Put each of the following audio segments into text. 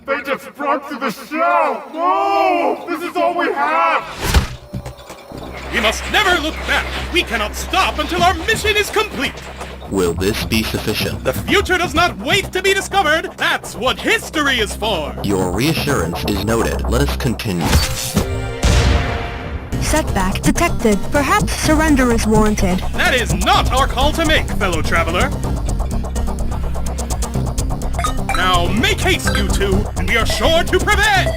They just broke through the shell! No! This is all we have! We must never look back! We cannot stop until our mission is complete! Will this be sufficient? The future does not wait to be discovered! That's what history is for! Your reassurance is noted. Let us continue. Setback detected. Perhaps surrender is warranted. That is not our call to make, fellow traveler! Now make haste, you two, and we are sure to prevail!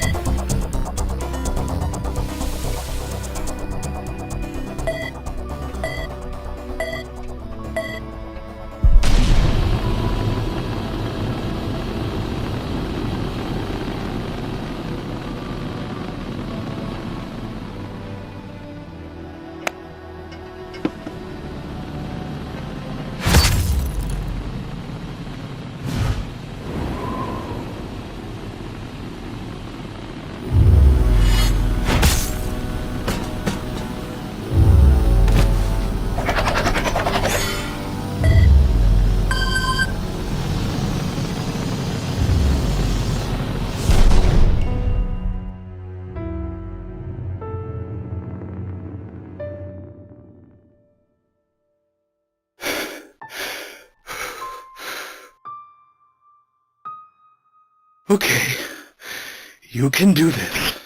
Okay, you can do this.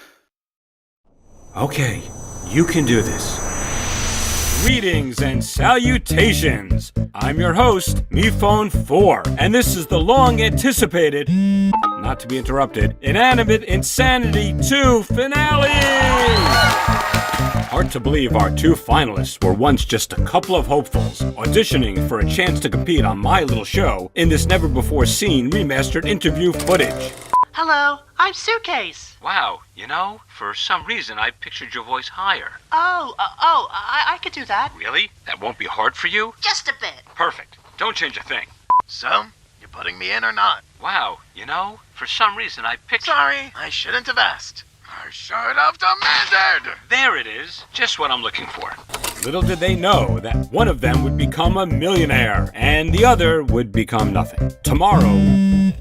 Okay, you can do this. Greetings and salutations! I'm your host, MePhone4, and this is the long-anticipated, not to be interrupted, Inanimate Insanity 2 finale! Hard to believe our two finalists were once just a couple of hopefuls, auditioning for a chance to compete on my little show in this never-before-seen remastered interview footage. Hello, I'm Suitcase. Wow, you know, for some reason I pictured your voice higher. I could do that. Really? That won't be hard for you? Just a bit. Perfect. Don't change a thing. So, you putting me in or not? Wow, you know, for some reason I pictured... Sorry, I shouldn't have asked. I should have demanded! There it is. Just what I'm looking for. Little did they know that one of them would become a millionaire, and the other would become nothing. Tomorrow,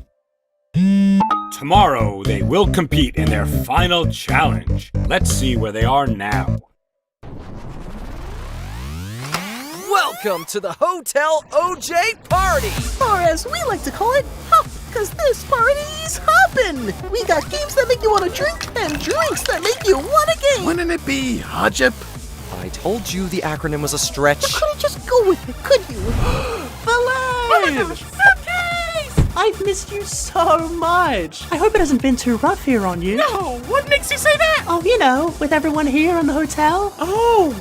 they will compete in their final challenge. Let's see where they are now. Welcome to the Hotel OJ Party! Or as we like to call it, Hop, because this party's hoppin'! We got games that make you want to drink, and drinks that make you want to game! Wouldn't it be Hajip? I told you the acronym was a stretch. You couldn't just go with it, could you? Filet! I've missed you so much. I hope it hasn't been too rough here on you. No, what makes you say that? Oh, you know, with everyone here in the hotel. Oh,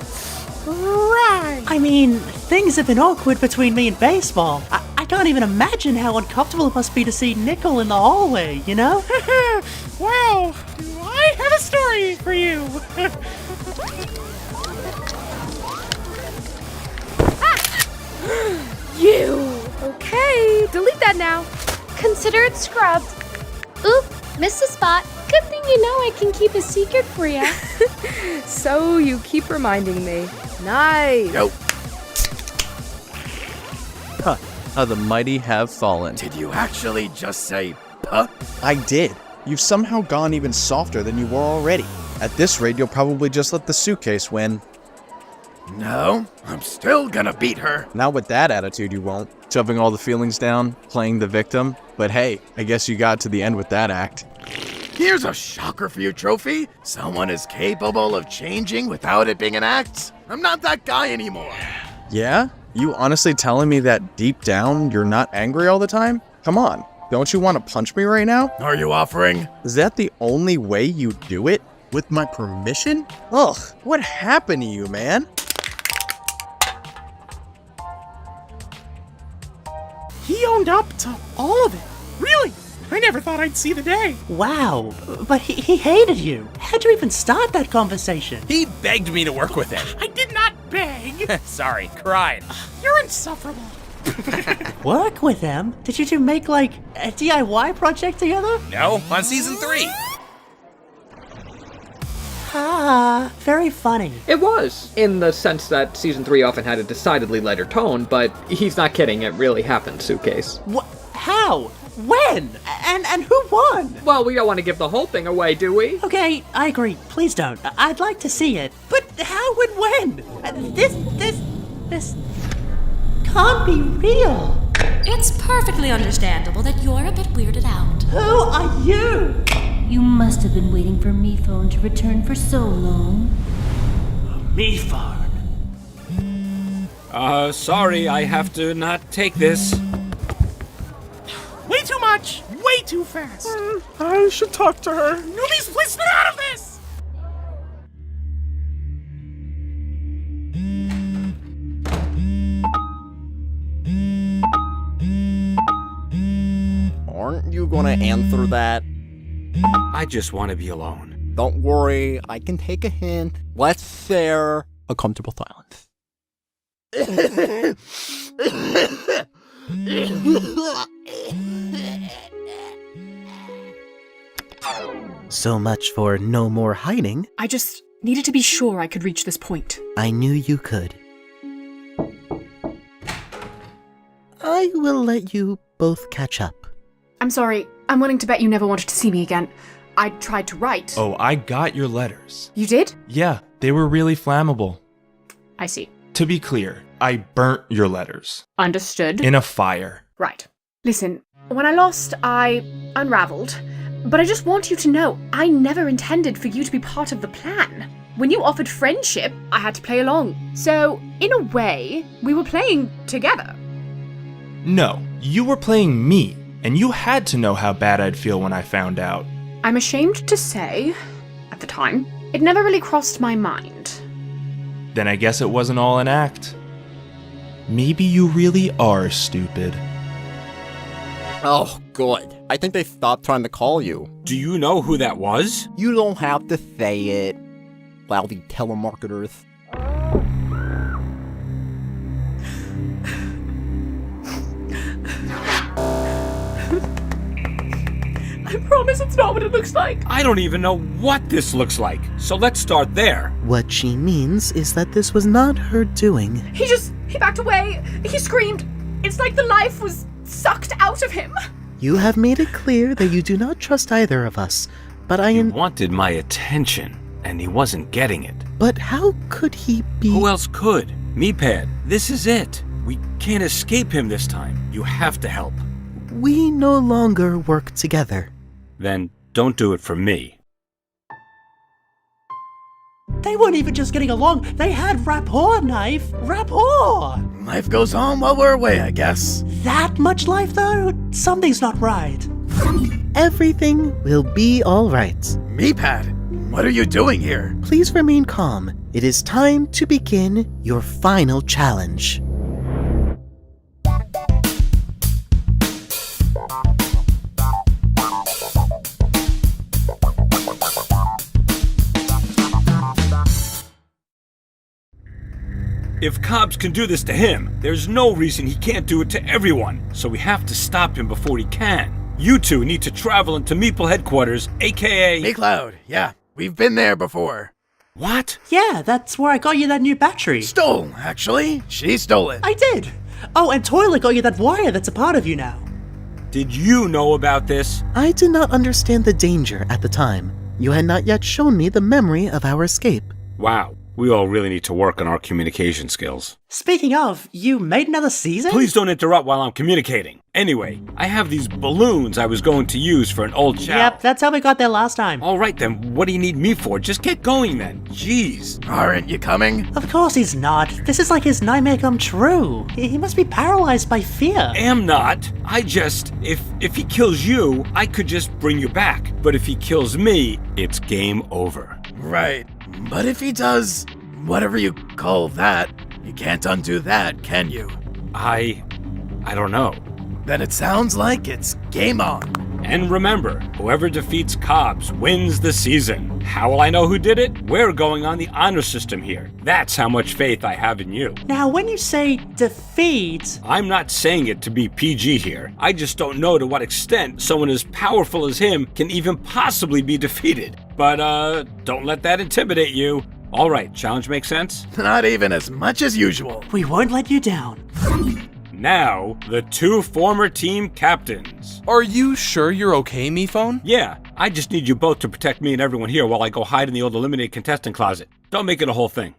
right. I mean, things have been awkward between me and baseball. I can't even imagine how uncomfortable it must be to see Nickel in the hallway, you know? Well, do I have a story for you? You! Okay, delete that now. Consider it scrubbed. Oop, missed a spot. Good thing you know I can keep a secret for you. So you keep reminding me. Nice. Yo. Huh, how the mighty have fallen. Did you actually just say puh? I did. You've somehow gone even softer than you were already. At this rate, you'll probably just let the suitcase win. No, I'm still gonna beat her. Not with that attitude, you won't. Shoving all the feelings down, playing the victim. But hey, I guess you got to the end with that act. Here's a shocker for you, Trophy. Someone is capable of changing without it being an act. I'm not that guy anymore. Yeah? You honestly telling me that deep down, you're not angry all the time? Come on, don't you want to punch me right now? Are you offering? Is that the only way you do it? With my permission? Ugh, what happened to you, man? He owned up to all of it. Really? I never thought I'd see the day. Wow, but he hated you. How'd you even start that conversation? He begged me to work with him. I did not beg. Sorry, cried. You're insufferable. Work with him? Did you two make, like, a DIY project together? No, on season 3. Ah, very funny. It was, in the sense that season 3 often had a decidedly lighter tone, but he's not kidding, it really happened, Suitcase. What? How? When? And who won? Well, we don't want to give the whole thing away, do we? Okay, I agree. Please don't. I'd like to see it. But how and when? This can't be real. It's perfectly understandable that you're a bit weirded out. Who are you? You must have been waiting for me phone to return for so long. Me phone. Sorry, I have to not take this. Way too much! Way too fast! I should talk to her. Newbies, please stay out of this! Aren't you gonna answer that? I just want to be alone. Don't worry, I can take a hint. Let's share a comfortable silence. So much for no more hiding. I just needed to be sure I could reach this point. I knew you could. I will let you both catch up. I'm sorry. I'm willing to bet you never wanted to see me again. I tried to write. Oh, I got your letters. You did? Yeah, they were really flammable. I see. To be clear, I burnt your letters. Understood. In a fire. Right. Listen, when I lost, I unraveled. But I just want you to know, I never intended for you to be part of the plan. When you offered friendship, I had to play along. So, in a way, we were playing together. No, you were playing me, and you had to know how bad I'd feel when I found out. I'm ashamed to say, at the time, it never really crossed my mind. Then I guess it wasn't all an act. Maybe you really are stupid. Oh, good. I think they stopped trying to call you. Do you know who that was? You don't have to say it. Lousy telemarketers. I promise it's not what it looks like. I don't even know what this looks like, so let's start there. What she means is that this was not her doing. He backed away. He screamed. It's like the life was sucked out of him. You have made it clear that you do not trust either of us, but He wanted my attention, and he wasn't getting it. But how could he be— Who else could? Meepad, this is it. We can't escape him this time. You have to help. We no longer work together. Then don't do it for me. They weren't even just getting along. They had rapport, Knife. Rapport. Life goes on while we're away, I guess. That much life, though? Something's not right. Everything will be all right. Meepad, what are you doing here? Please remain calm. It is time to begin your final challenge. If Cobbs can do this to him, there's no reason he can't do it to everyone. So we have to stop him before he can. You two need to travel into Meeple headquarters, aka... MeCloud, yeah. We've been there before. What? Yeah, that's where I got you that new battery. Stole, actually. She stole it. I did. Oh, and Toilet got you that wire that's a part of you now. Did you know about this? I did not understand the danger at the time. You had not yet shown me the memory of our escape. Wow. We all really need to work on our communication skills. Speaking of, you made another season? Please don't interrupt while I'm communicating. Anyway, I have these balloons I was going to use for an old chow. Yep, that's how we got there last time. All right then, what do you need me for? Just get going then. Jeez. Aren't you coming? Of course he's not. This is like his nightmare come true. He must be paralyzed by fear. Am not. I just... If he kills you, I could just bring you back. But if he kills me, it's game over. Right. But if he does, whatever you call that, you can't undo that, can you? I don't know. Then it sounds like it's game on. And remember, whoever defeats Cobbs wins the season. How will I know who did it? We're going on the honor system here. That's how much faith I have in you. Now, when you say defeat... I'm not saying it to be PG here. I just don't know to what extent someone as powerful as him can even possibly be defeated. But, don't let that intimidate you. All right, challenge makes sense? Not even as much as usual. We won't let you down. Now, the 2 former team captains. Are you sure you're okay, Mephone? Yeah, I just need you both to protect me and everyone here while I go hide in the old eliminated contestant closet. Don't make it a whole thing.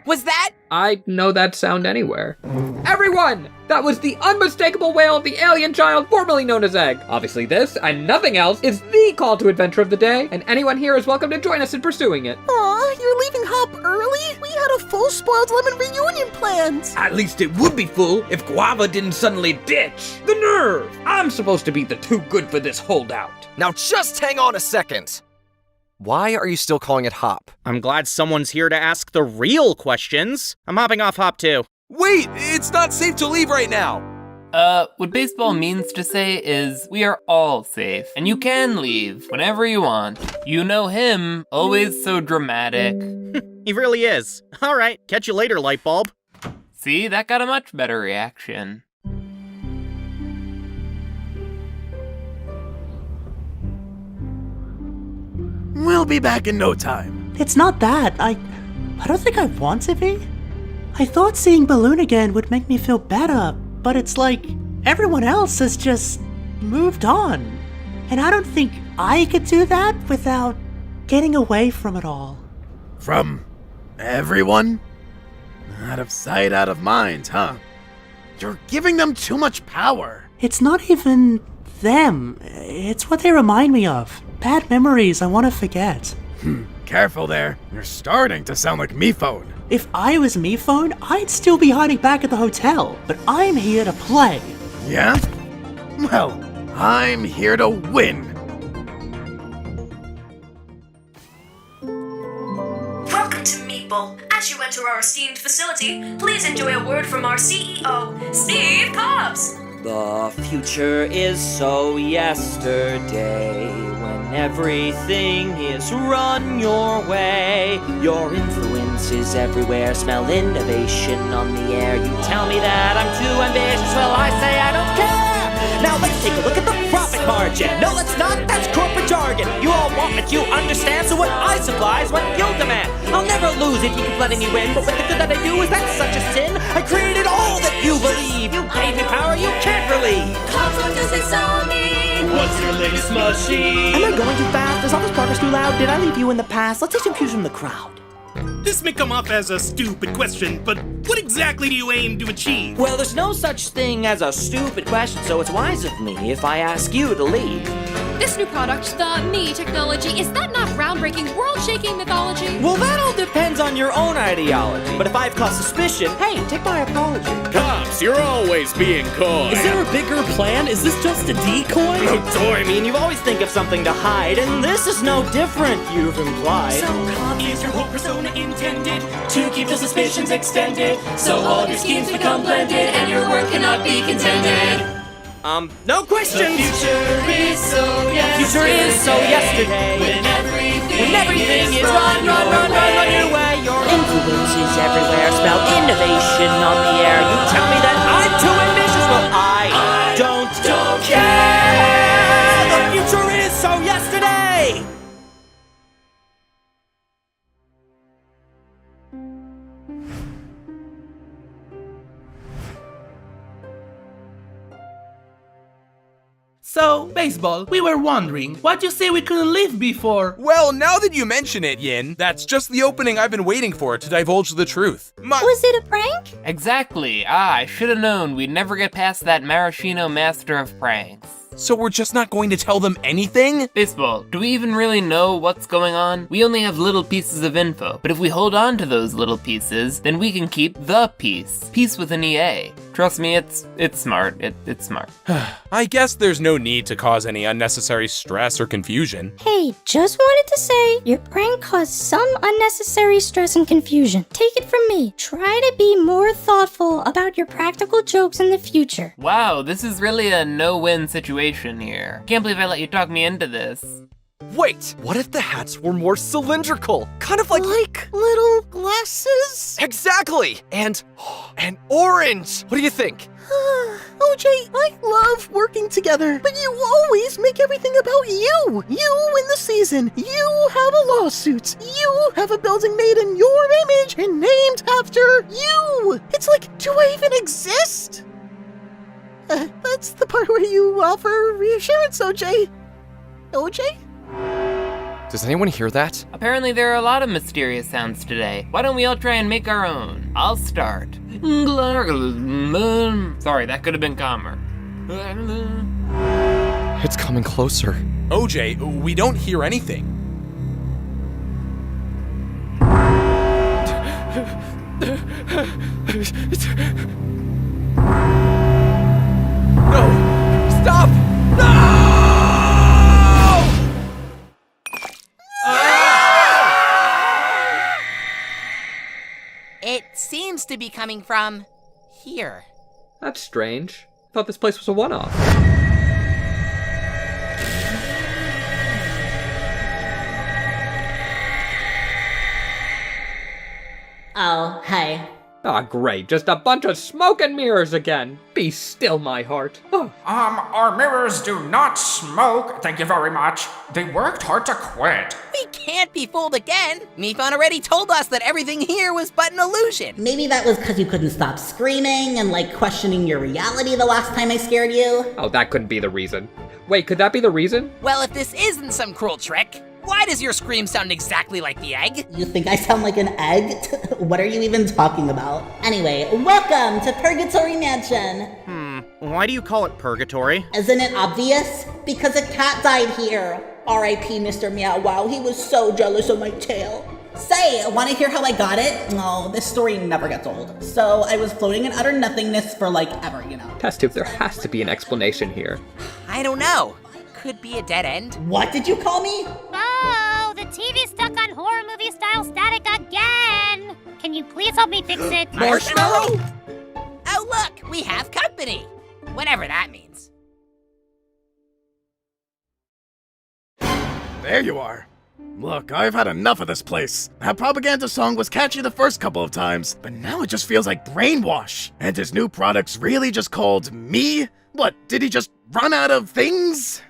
Was that? I know that sound anywhere. Everyone! That was the unmistakable wail of the alien child formerly known as Egg. Obviously this, and nothing else, is the call to adventure of the day, and anyone here is welcome to join us in pursuing it. Aw, you're leaving Hop early? We had a full Spoiled Lemon reunion planned. At least it would be full if Guava didn't suddenly ditch. The nerve! I'm supposed to be the too good for this holdout. Now just hang on a second. Why are you still calling it Hop? I'm glad someone's here to ask the real questions. I'm hopping off Hop too. Wait, it's not safe to leave right now. What baseball means to say is we are all safe, and you can leave whenever you want. You know him, always so dramatic. He really is. All right, catch you later, Lightbulb. See, that got a much better reaction. We'll be back in no time. It's not that. I don't think I want to be. I thought seeing Balloon again would make me feel better, but it's like everyone else has just moved on. And I don't think I could do that without getting away from it all. From everyone? Out of sight, out of mind, huh? You're giving them too much power. It's not even them. It's what they remind me of. Bad memories I want to forget. Careful there. You're starting to sound like Mephone. If I was Mephone, I'd still be hiding back at the hotel, but I'm here to play. Yeah? Well, I'm here to win. Welcome to Meatball. As you enter our esteemed facility, please enjoy a word from our CEO, Steve Cobbs. The future is so yesterday, when everything is run your way. Your influence is everywhere, smell innovation on the air. You tell me that I'm too ambitious, well I say I don't care. Now let's take a look at the profit margin. No, let's not, that's corporate jargon. You all want what you understand, so what I supply is what you'll demand. I'll never lose if you keep letting me win, but with the good that I do, is that such a sin? I created all that you believe. You gave me power you can't relieve. What does this all mean? What's your latest machine? Am I going too fast? Is all this progress too loud? Did I leave you in the past? Let's take some cues from the crowd. This may come off as a stupid question, but what exactly do you aim to achieve? Well, there's no such thing as a stupid question, so it's wise of me if I ask you to lead. This new product, the Me technology, is that not groundbreaking, world-shaking mythology? Well, that all depends on your own ideology. But if I've caused suspicion, hey, take my apology. Cops, you're always being coy. Is there a bigger plan? Is this just a decoy? No toy. I mean, you've always think of something to hide, and this is no different, you've implied. So is your whole persona intended to keep the suspicions extended, so all your schemes become blended and your work cannot be contended? No question. The future is so yesterday. When everything is run your way. Your influence is everywhere. Smell innovation on the air. You tell me that I'm too ambitious. Well, I don't care. The future is so yesterday. So, Baseball, we were wondering, why'd you say we couldn't leave before? Well, now that you mention it, Yin, that's just the opening I've been waiting for to divulge the truth. Was it a prank? Exactly. I should have known we'd never get past that maraschino master of pranks. So we're just not going to tell them anything? Baseball, do we even really know what's going on? We only have little pieces of info, but if we hold on to those little pieces, then we can keep the piece. Piece with an EA. Trust me, it's smart. It's smart. I guess there's no need to cause any unnecessary stress or confusion. Hey, just wanted to say, your prank caused some unnecessary stress and confusion. Take it from me. Try to be more thoughtful about your practical jokes in the future. Wow, this is really a no-win situation here. Can't believe I let you talk me into this. Wait, what if the hats were more cylindrical? Kind of like... Like little glasses? Exactly! And orange! What do you think? OJ, I love working together, but you always make everything about you. You win the season. You have a lawsuit. You have a building made in your image and named after you. It's like, do I even exist? That's the part where you offer reassurance, OJ. OJ? Does anyone hear that? Apparently there are a lot of mysterious sounds today. Why don't we all try and make our own? I'll start. Sorry, that could have been calmer. It's coming closer. OJ, we don't hear anything. No! Stop! No! It seems to be coming from here. That's strange. I thought this place was a one-off. Oh, hey. Ah, great. Just a bunch of smoke and mirrors again. Be still, my heart. Oh. Our mirrors do not smoke. Thank you very much. They worked hard to quit. We can't be fooled again. Mifon already told us that everything here was but an illusion. Maybe that was because you couldn't stop screaming and, questioning your reality the last time I scared you. Oh, that couldn't be the reason. Wait, could that be the reason? Well, if this isn't some cruel trick, why does your scream sound exactly like the egg? You think I sound like an egg? What are you even talking about? Anyway, welcome to Purgatory Mansion. Why do you call it Purgatory? Isn't it obvious? Because a cat died here. R.I.P. Mr. Meow Wow, he was so jealous of my tail. Say, wanna hear how I got it? No, this story never gets old. So I was floating in utter nothingness for ever, you know. Test tube, there has to be an explanation here. I don't know. Could be a dead end. What did you call me? Oh, the TV's stuck on horror movie style static again. Can you please help me fix it? Marshmallow? Oh, look, we have company. Whatever that means. There you are. Look, I've had enough of this place. That propaganda song was catchy the first couple of times, but now it just feels like brainwash. And his new product's really just called me? What, did he just run out of things?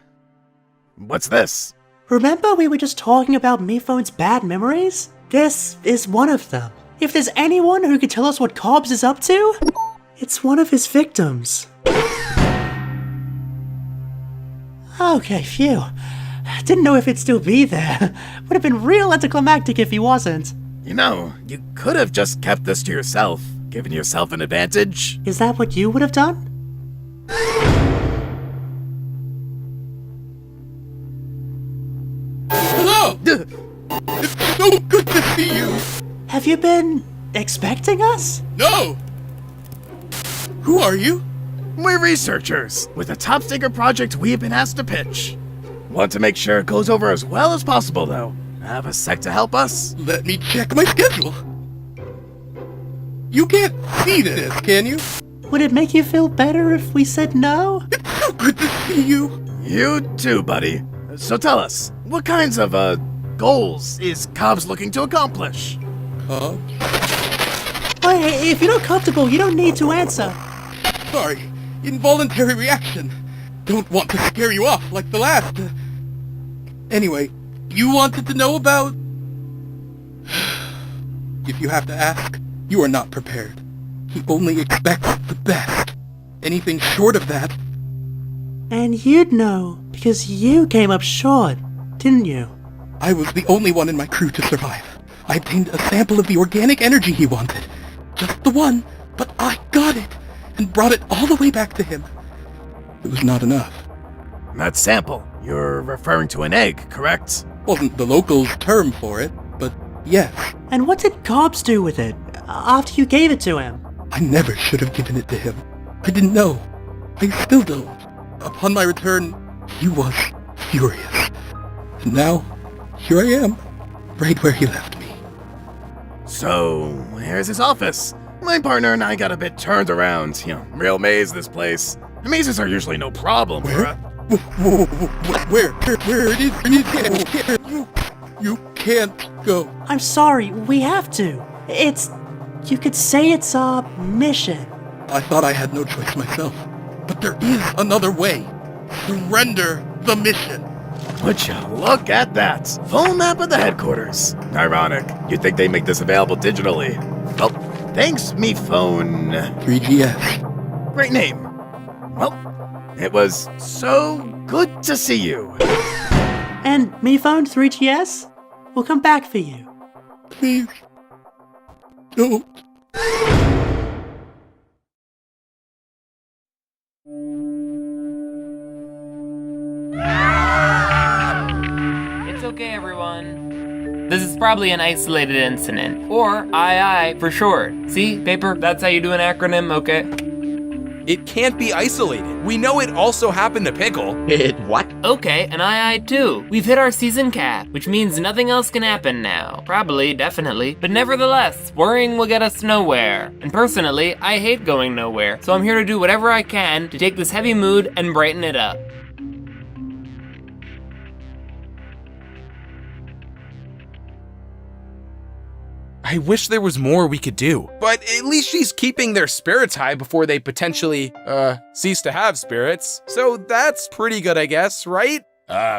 What's this? Remember we were just talking about Mifone's bad memories? This is one of them. If there's anyone who could tell us what Cobbs is up to, it's one of his victims. Okay, phew. Didn't know if it'd still be there. Would have been real anticlimactic if he wasn't. You know, you could have just kept this to yourself, given yourself an advantage. Is that what you would have done? Hello! It's so good to see you! Have you been expecting us? No! Who are you? We're researchers, with a top-secret project we've been asked to pitch. Want to make sure it goes over as well as possible, though. Have a sec to help us? Let me check my schedule. You can't see this, can you? Would it make you feel better if we said no? It's so good to see you. You too, buddy. So tell us, what kinds of, goals is Cobbs looking to accomplish? Hey, if you're not comfortable, you don't need to answer. Sorry, involuntary reaction. Don't want to scare you off like the last. Anyway, you wanted to know about... If you have to ask, you are not prepared. He only expects the best. Anything short of that... And you'd know, because you came up short, didn't you? I was the only one in my crew to survive. I obtained a sample of the organic energy he wanted. Just the one, but I got it, and brought it all the way back to him. It was not enough. That sample, you're referring to an egg, correct? Wasn't the locals' term for it, but yes. And what did Cobbs do with it, after you gave it to him? I never should have given it to him. I didn't know. I still don't. Upon my return, he was furious. And now, here I am, right where he left me. So, where's his office? My partner and I got a bit turned around. Real maze, this place. Mazes are usually no problem. Where? Where it is? You can't go. I'm sorry, we have to. You could say it's a mission. I thought I had no choice myself, but there is another way. Surrender the mission. Would you look at that? Full map of the headquarters. Ironic. You'd think they make this available digitally. Well, thanks, me phone. 3GS. Great name. Well, it was so good to see you. And me phone 3GS? We'll come back for you. Please. Don't. It's okay, everyone. This is probably an isolated incident, or II for short. See, Paper, that's how you do an acronym, okay? It can't be isolated. We know it also happened to Pickle. What? Okay, an II too. We've hit our season cap, which means nothing else can happen now. Probably, definitely. But nevertheless, worrying will get us nowhere. And personally, I hate going nowhere, so I'm here to do whatever I can to take this heavy mood and brighten it up. I wish there was more we could do, but at least she's keeping their spirits high before they potentially, cease to have spirits. So that's pretty good, I guess, right?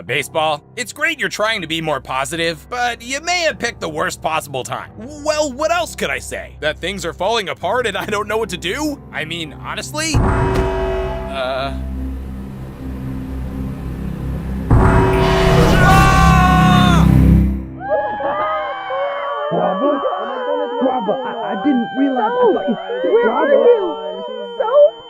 Baseball, it's great you're trying to be more positive, but you may have picked the worst possible time. Well, what else could I say? That things are falling apart and I don't know what to do? I mean, honestly? I didn't realize. Where are you? Soap?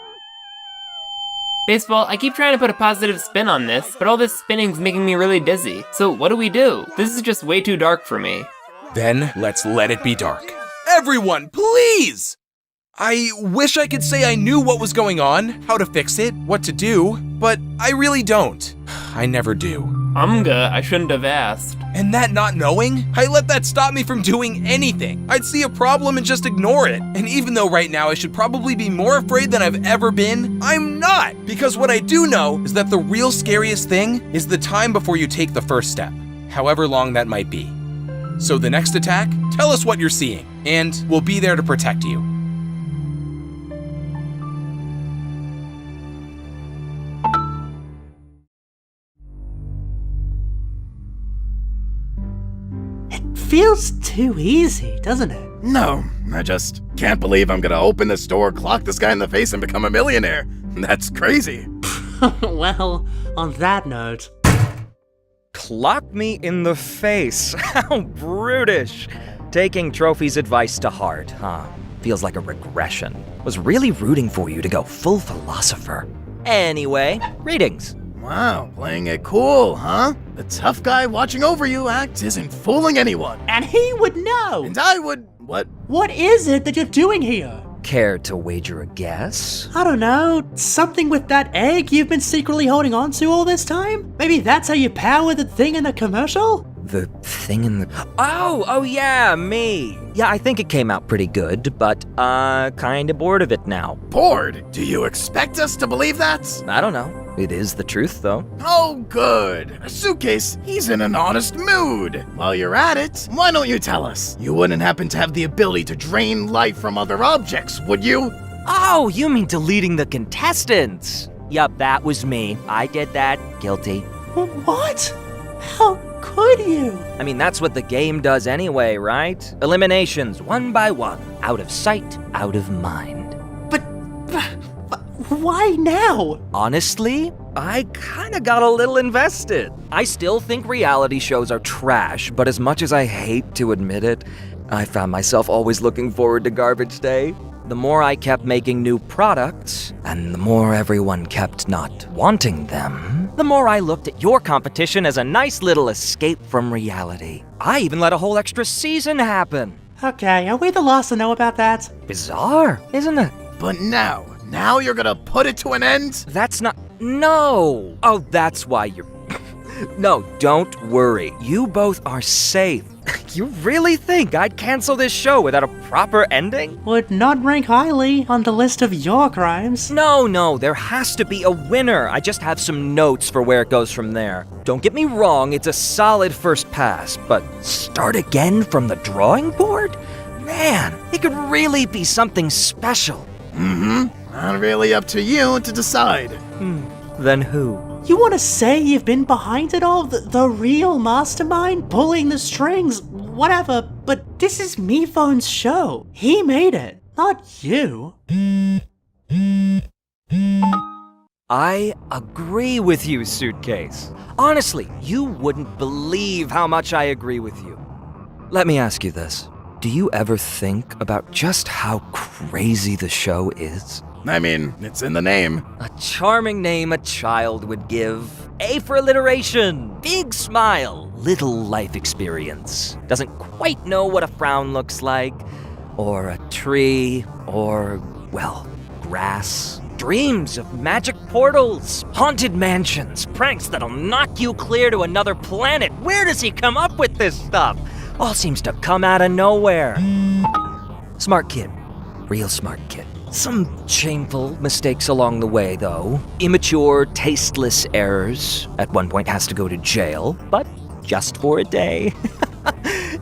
Baseball, I keep trying to put a positive spin on this, but all this spinning's making me really dizzy. So what do? This is just way too dark for me. Then let's let it be dark. Everyone, please! I wish I could say I knew what was going on, how to fix it, what to do, but I really don't. I never do. I shouldn't have asked. And that not knowing, I let that stop me from doing anything. I'd see a problem and just ignore it. And even though right now I should probably be more afraid than I've ever been, I'm not. Because what I do know is that the real scariest thing is the time before you take the first step, however long that might be. So the next attack, tell us what you're seeing, and we'll be there to protect you. Feels too easy, doesn't it? No, I just can't believe I'm gonna open this door, clock this guy in the face, and become a millionaire. That's crazy. Well, on that note... Clock me in the face. How brutish. Taking Trophy's advice to heart, huh? Feels like a regression. Was really rooting for you to go full philosopher. Anyway, greetings. Wow, playing it cool, huh? The tough guy watching over you act isn't fooling anyone. And he would know! And I would... What? What is it that you're doing here? Care to wager a guess? I don't know, something with that egg you've been secretly holding on to all this time? Maybe that's how you power the thing in the commercial? The thing in the... Oh yeah, me. Yeah, I think it came out pretty good, but, kinda bored of it now. Bored? Do you expect us to believe that? I don't know. It is the truth, though. Oh, good. Suitcase, he's in an honest mood. While you're at it, why don't you tell us? You wouldn't happen to have the ability to drain life from other objects, would you? Oh, you mean deleting the contestants? Yup, that was me. I did that. Guilty. What? How could you? I mean, that's what the game does anyway, right? Eliminations, one by one. Out of sight, out of mind. Why now? Honestly, I kinda got a little invested. I still think reality shows are trash, but as much as I hate to admit it, I found myself always looking forward to garbage day. The more I kept making new products, and the more everyone kept not wanting them, the more I looked at your competition as a nice little escape from reality. I even let a whole extra season happen. Okay, are we the last to know about that? Bizarre, isn't it? But now you're gonna put it to an end? That's not... No! Oh, that's why you're... No, don't worry. You both are safe. You really think I'd cancel this show without a proper ending? Would not rank highly on the list of your crimes. No, there has to be a winner. I just have some notes for where it goes from there. Don't get me wrong, it's a solid first pass, but start again from the drawing board? Man, it could really be something special. Not really up to you to decide. Then who? You want to say you've been behind it all? The real mastermind? Pulling the strings? Whatever, but this is MePhone's show. He made it, not you. I agree with you, Suitcase. Honestly, you wouldn't believe how much I agree with you. Let me ask you this. Do you ever think about just how crazy the show is? I mean, it's in the name. A charming name a child would give. A for alliteration. Big smile. Little life experience. Doesn't quite know what a frown looks like. Or a tree. Or, well, grass. Dreams of magic portals. Haunted mansions. Pranks that'll knock you clear to another planet. Where does he come up with this stuff? All seems to come out of nowhere. Smart kid. Real smart kid. Some shameful mistakes along the way, though. Immature, tasteless errors. At one point has to go to jail, but just for a day.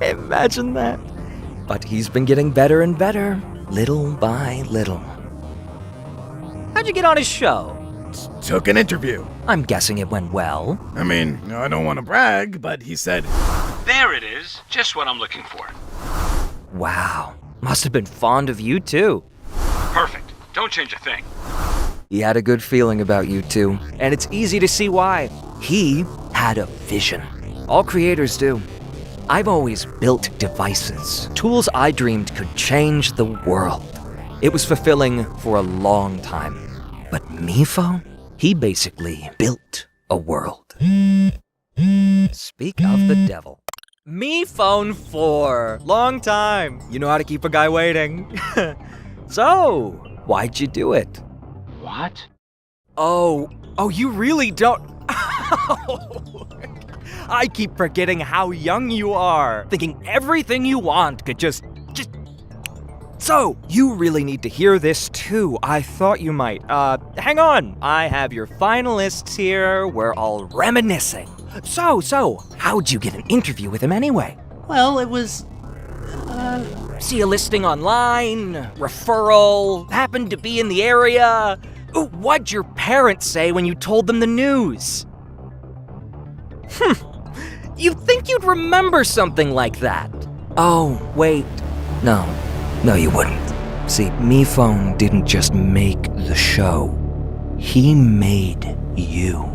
Imagine that. But he's been getting better and better, little by little. How'd you get on his show? Took an interview. I'm guessing it went well. I mean, I don't want to brag, but he said, "There it is, just what I'm looking for." Wow, must have been fond of you too. Perfect. Don't change a thing. He had a good feeling about you two, and it's easy to see why. He had a vision. All creators do. I've always built devices, tools I dreamed could change the world. It was fulfilling for a long time. But MePhone, he basically built a world. Speak of the devil. MePhone 4. Long time. You know how to keep a guy waiting. So, why'd you do it? What? Oh, you really don't... I keep forgetting how young you are, thinking everything you want could just... So, you really need to hear this too. I thought you might. Hang on. I have your finalists here. We're all reminiscing. So, how'd you get an interview with him anyway? Well, it was... See a listing online, referral, happened to be in the area. Ooh, what'd your parents say when you told them the news? You'd think you'd remember something like that. Oh, wait. No, you wouldn't. See, MePhone didn't just make the show. He made you.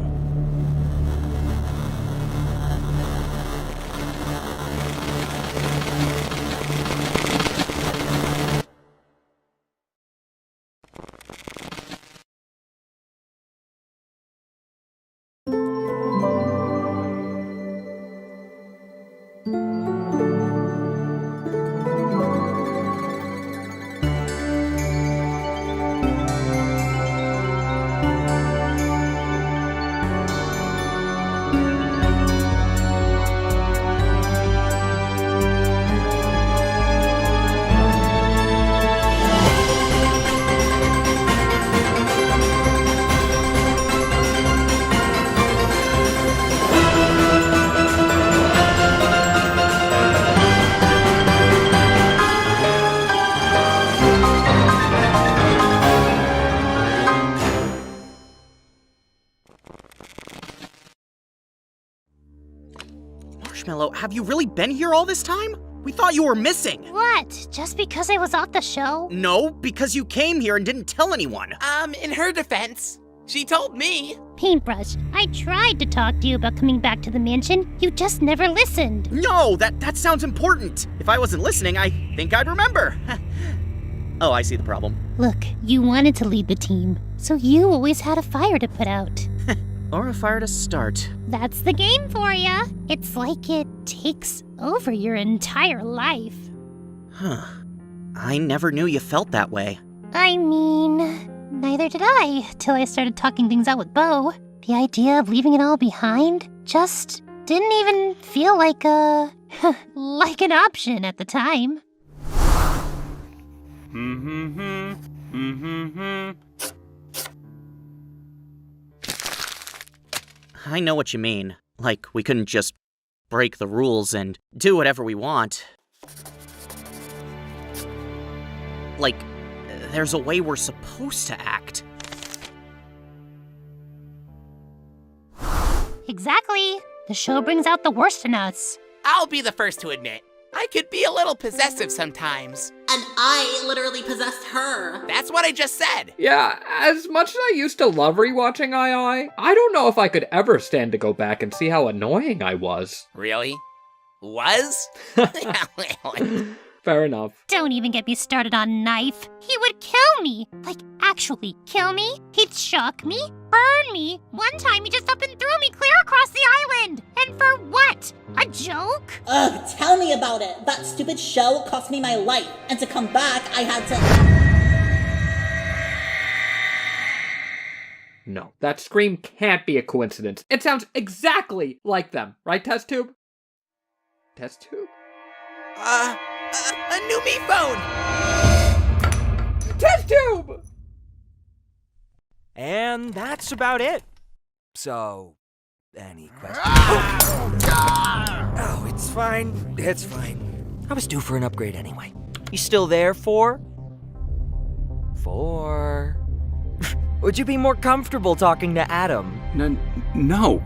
Marshmallow, have you really been here all this time? We thought you were missing. What? Just because I was off the show? No, because you came here and didn't tell anyone. In her defense, she told me. Paintbrush, I tried to talk to you about coming back to the mansion. You just never listened. No, that sounds important. If I wasn't listening, I think I'd remember. Oh, I see the problem. Look, you wanted to lead the team, so you always had a fire to put out. Or a fire to start. That's the game for ya. It's like it takes over your entire life. Huh. I never knew you felt that way. I mean, neither did I, till I started talking things out with Bo. The idea of leaving it all behind just didn't even feel like a Like an option at the time. I know what you mean. Like, we couldn't just break the rules and do whatever we want. Like, there's a way we're supposed to act. Exactly. The show brings out the worst in us. I'll be the first to admit, I could be a little possessive sometimes. And I literally possessed her. That's what I just said. Yeah, as much as I used to love rewatching I don't know if I could ever stand to go back and see how annoying I was. Really? Was? Fair enough. Don't even get me started on Knife. He would kill me. Like, actually kill me. He'd shock me, burn me. One time he just up and threw me clear across the island. And for what? A joke? Ugh, tell me about it. That stupid show cost me my life. And to come back, I had to... No, that scream can't be a coincidence. It sounds exactly like them. Right, Test Tube? Test Tube? A new me phone! Test Tube! And that's about it. So, any questions? Oh, it's fine. It's fine. I was due for an upgrade anyway. You still there, 4? 4. Would you be more comfortable talking to Adam? No,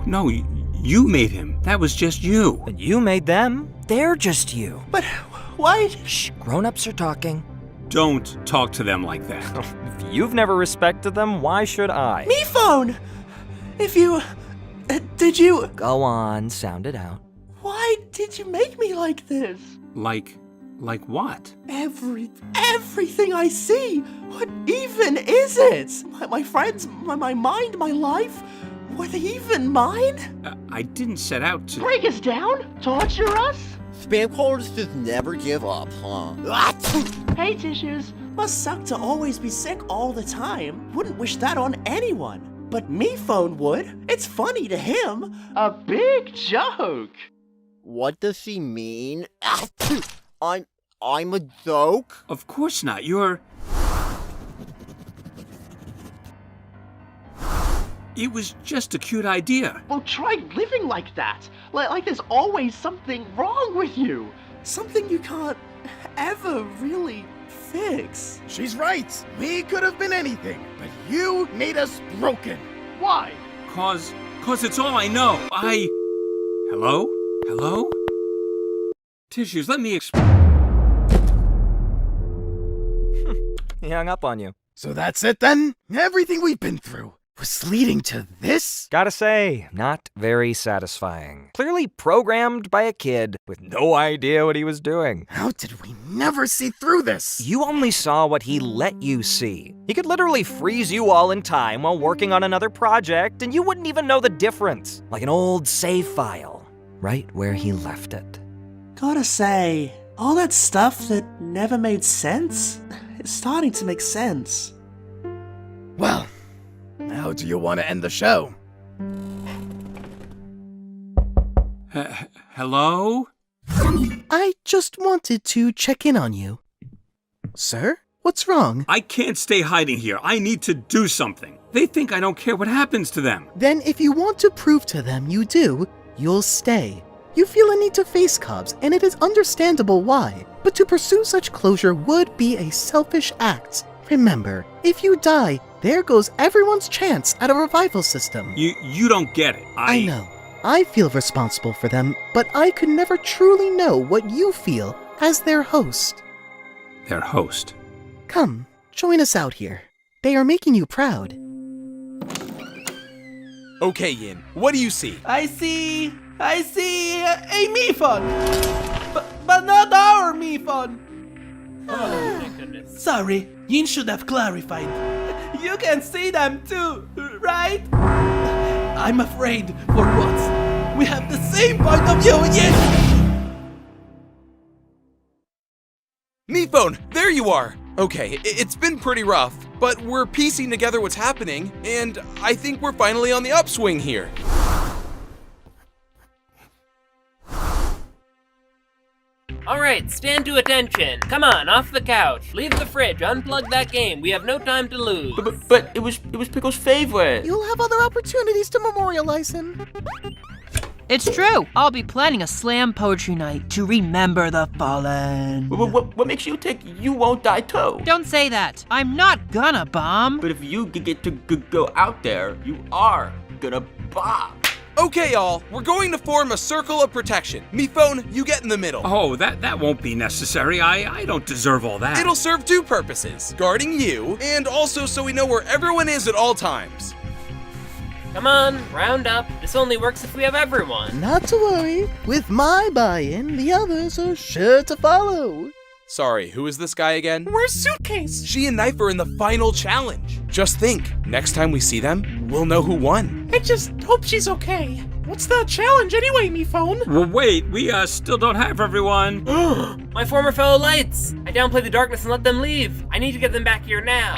you made him. That was just you. And you made them. They're just you. But why? Shh, grown-ups are talking. Don't talk to them like that. If you've never respected them, why should I? Me phone! If you... did you... Go on, sound it out. Why did you make me like this? Like what? Everything I see! What even is it? My friends, my mind, my life? Were they even mine? I didn't set out to... Break us down? Torture us? Spam callers just never give up, huh? Hey, Tissues. Must suck to always be sick all the time. Wouldn't wish that on anyone. But me phone would. It's funny to him. A big joke. What does she mean? I'm a joke? Of course not. You're... It was just a cute idea. Well, try living like that. Like there's always something wrong with you. Something you can't ever really fix. She's right. We could have been anything, but you made us broken. Why? Cause it's all I know. Hello? Hello? Tissues, let me He hung up on you. So that's it then? Everything we've been through was leading to this? Gotta say, not very satisfying. Clearly programmed by a kid with no idea what he was doing. How did we never see through this? You only saw what he let you see. He could literally freeze you all in time while working on another project, and you wouldn't even know the difference. Like an old save file, right where he left it. Gotta say, all that stuff that never made sense is starting to make sense. Well, how do you want to end the show? Hello? I just wanted to check in on you. Sir? What's wrong? I can't stay hiding here. I need to do something. They think I don't care what happens to them. Then if you want to prove to them you do, you'll stay. You feel a need to face Cobbs, and it is understandable why. But to pursue such closure would be a selfish act. Remember, if you die, there goes everyone's chance at a revival system. You don't get it. I know. I feel responsible for them, but I could never truly know what you feel as their host. Their host? Come, join us out here. They are making you proud. Okay, Yin, what do you see? I see a Miphon, but not our Miphon. Oh my goodness. Sorry, Yin should have clarified. You can see them too, right? I'm afraid for once we have the same point of view, Yin. Miphone, there you are! Okay, it's been pretty rough, but we're piecing together what's happening, and I think we're finally on the upswing here. Alright, stand to attention. Come on, off the couch. Leave the fridge. Unplug that game. We have no time to lose. But it was Pickle's favorite. You'll have other opportunities to memorialize him. It's true. I'll be planning a slam poetry night to remember the fallen. What makes you think you won't die too? Don't say that. I'm not gonna bomb. But if you get to go out there, you are gonna bomb. Okay, y'all, we're going to form a circle of protection. Me phone, you get in the middle. Oh, that won't be necessary. I don't deserve all that. It'll serve two purposes, guarding you, and also so we know where everyone is at all times. Come on, round up. This only works if we have everyone. Not to worry. With my buy-in, the others are sure to follow. Sorry, who is this guy again? Where's Suitcase? She and Knife are in the final challenge. Just think, next time we see them, we'll know who won. I just hope she's okay. What's the challenge anyway, me phone? Well, wait, we still don't have everyone. My former fellow lights. I downplayed the darkness and let them leave. I need to get them back here now.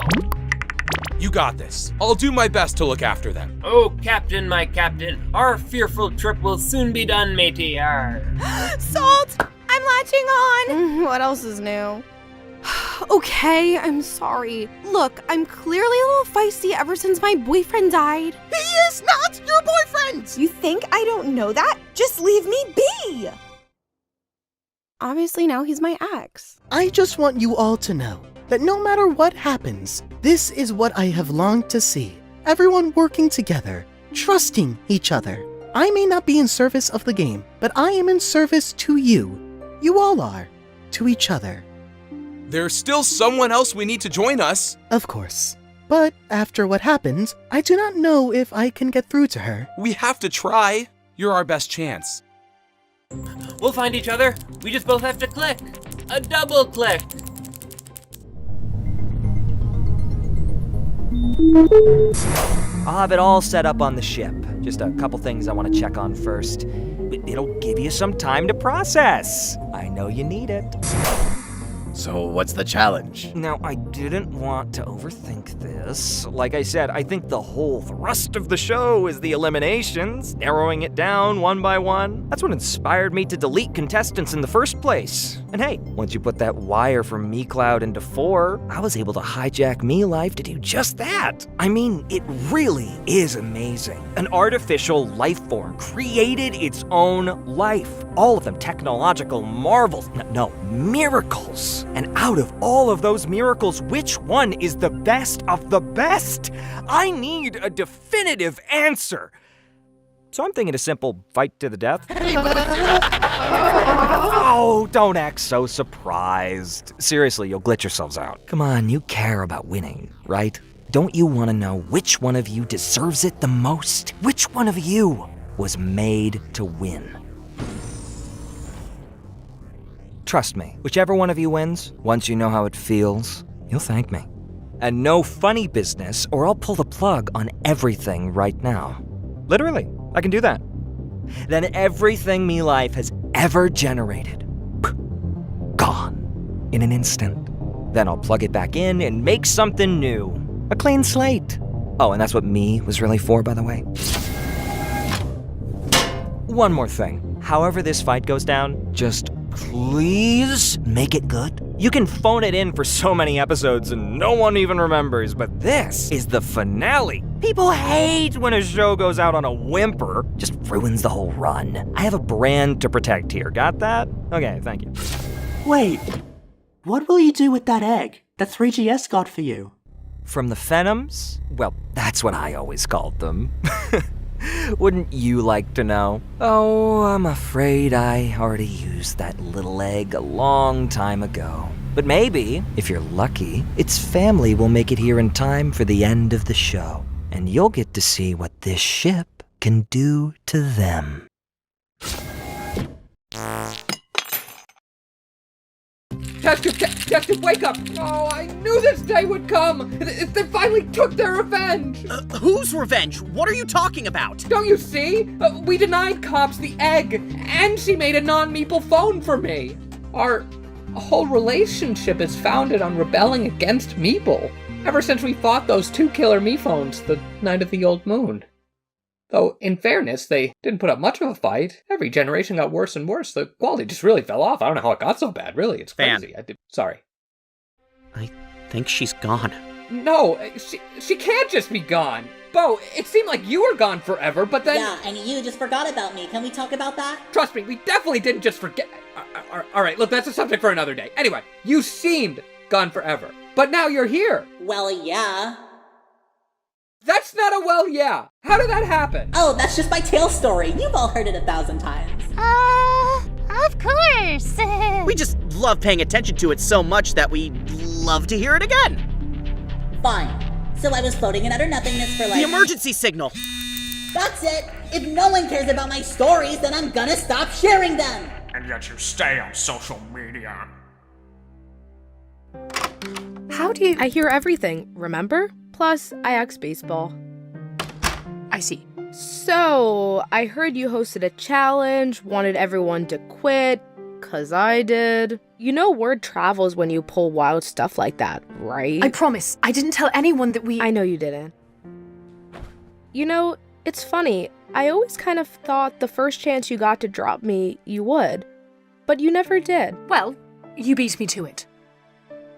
You got this. I'll do my best to look after them. Oh, Captain, my Captain. Our fearful trip will soon be done, matey. Arr. Salt! I'm latching on! What else is new? Okay, I'm sorry. Look, I'm clearly a little feisty ever since my boyfriend died. He is not your boyfriend! You think I don't know that? Just leave me be! Obviously now he's my ex. I just want you all to know that no matter what happens, this is what I have longed to see. Everyone working together, trusting each other. I may not be in service of the game, but I am in service to you. You all are. To each other. There's still someone else we need to join us. Of course. But after what happened, I do not know if I can get through to her. We have to try. You're our best chance. We'll find each other. We just both have to click. A double click. I'll have it all set up on the ship. Just a couple things I want to check on first. It'll give you some time to process. I know you need it. So what's the challenge? Now, I didn't want to overthink this. Like I said, I think the whole thrust of the show is the eliminations, narrowing it down one by one. That's what inspired me to delete contestants in the first place. And hey, once you put that wire from MeCloud into 4, I was able to hijack MeLife to do just that. I mean, it really is amazing. An artificial life form created its own life. All of them technological marvels. No, miracles. And out of all of those miracles, which one is the best of the best? I need a definitive answer. So I'm thinking a simple fight to the death. Oh, don't act so surprised. Seriously, you'll glitch yourselves out. Come on, you care about winning, right? Don't you want to know which one of you deserves it the most? Which one of you was made to win? Trust me, whichever one of you wins, once you know how it feels, you'll thank me. And no funny business, or I'll pull the plug on everything right now. Literally, I can do that. Then everything MeLife has ever generated, gone in an instant. Then I'll plug it back in and make something new. A clean slate. Oh, and that's what Me was really for, by the way. One more thing. However this fight goes down, just please make it good. You can phone it in for so many episodes and no one even remembers, but this is the finale. People hate when a show goes out on a whimper. Just ruins the whole run. I have a brand to protect here. Got that? Okay, thank you. Wait, what will you do with that egg that 3GS got for you? From the Phenoms? Well, that's what I always called them. Wouldn't you like to know? Oh, I'm afraid I already used that little egg a long time ago. But maybe, if you're lucky, its family will make it here in time for the end of the show. And you'll get to see what this ship can do to them. Detective, wake up! Oh, I knew this day would come! They finally took their revenge! Whose revenge? What are you talking about? Don't you see? We denied cops the egg, and she made a non-meeple phone for me. Our whole relationship is founded on rebelling against Meeple, ever since we fought those two killer me phones the night of the old moon. Though, in fairness, they didn't put up much of a fight. Every generation got worse and worse. The quality just really fell off. I don't know how it got so bad, really. It's crazy. Sorry. I think she's gone. No, she can't just be gone. Bo, it seemed like you were gone forever, but then... Yeah, and you just forgot about me. Can we talk about that? Trust me, we definitely didn't just forget... Alright, look, that's a subject for another day. Anyway, you seemed gone forever, but now you're here. Well, yeah. That's not a well, yeah. How did that happen? Oh, that's just my tail story. You've all heard it 1,000 times. Of course. We just love paying attention to it so much that we love to hear it again. Fine. So I was floating in utter nothingness for like... The emergency signal! That's it! If no one cares about my stories, then I'm gonna stop sharing them! And yet you stay on social media. How do you... I hear everything, remember? Plus, I asked baseball. I see. So, I heard you hosted a challenge, wanted everyone to quit, 'cause I did. You know word travels when you pull wild stuff like that, right? I promise, I didn't tell anyone that we... I know you didn't. You know, it's funny, I always kind of thought the first chance you got to drop me, you would. But you never did. Well, you beat me to it.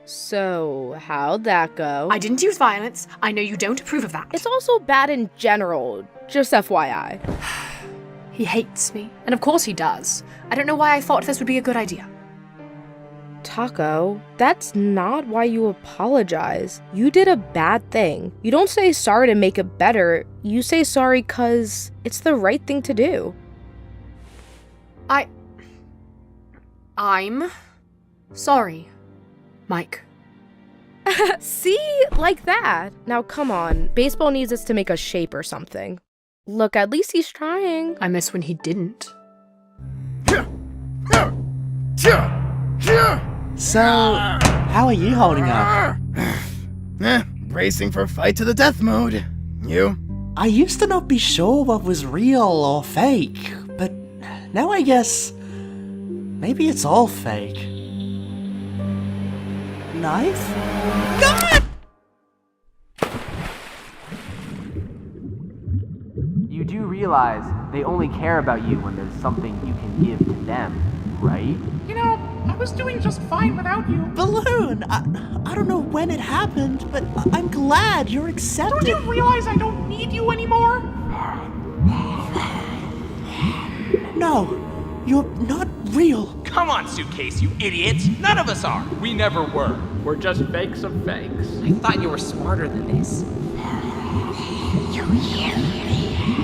So, how'd that go? I didn't use violence. I know you don't approve of that. It's also bad in general, just FYI. He hates me, and of course he does. I don't know why I thought this would be a good idea. Taco, that's not why you apologize. You did a bad thing. You don't say sorry to make it better. You say sorry 'cause it's the right thing to do. I'm sorry, Mike. See? Like that. Now come on. Baseball needs us to make a shape or something. Look, at least he's trying. I miss when he didn't. So, how are you holding up? Bracing for fight to the death mode. You? I used to not be sure what was real or fake, but now I guess maybe it's all fake. Knife? God! You do realize they only care about you when there's something you can give to them, right? You know, I was doing just fine without you. Balloon! I don't know when it happened, but I'm glad you're accepted. Don't you realize I don't need you anymore? No, you're not real. Come on, Suitcase, you idiot! None of us are! We never were. We're just fakes of fakes. I thought you were smarter than this.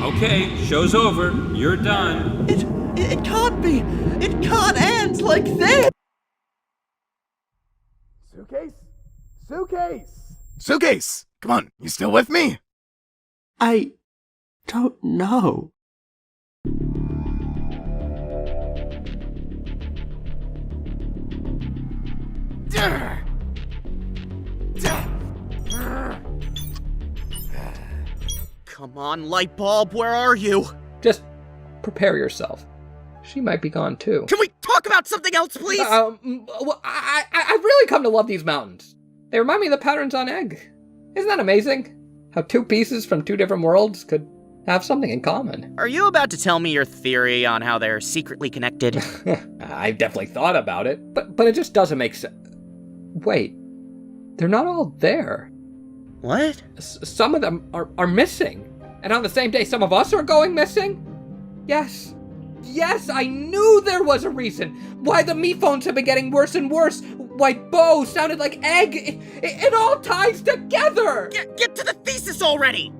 Okay, show's over. You're done. It can't be. It can't end like this. Suitcase! Come on, you still with me? I don't know. Come on, Lightbulb, where are you? Just prepare yourself. She might be gone too. Can we talk about something else, please? Well, I've really come to love these mountains. They remind me of the patterns on Egg. Isn't that amazing? How two pieces from two different worlds could have something in common. Are you about to tell me your theory on how they're secretly connected? I've definitely thought about it, but it just doesn't make sense. Wait, they're not all there. What? Some of them are missing. And on the same day, some of us are going missing? Yes, I knew there was a reason. Why the me phones have been getting worse and worse. Why Bo sounded like Egg. It all ties together. Get to the thesis already.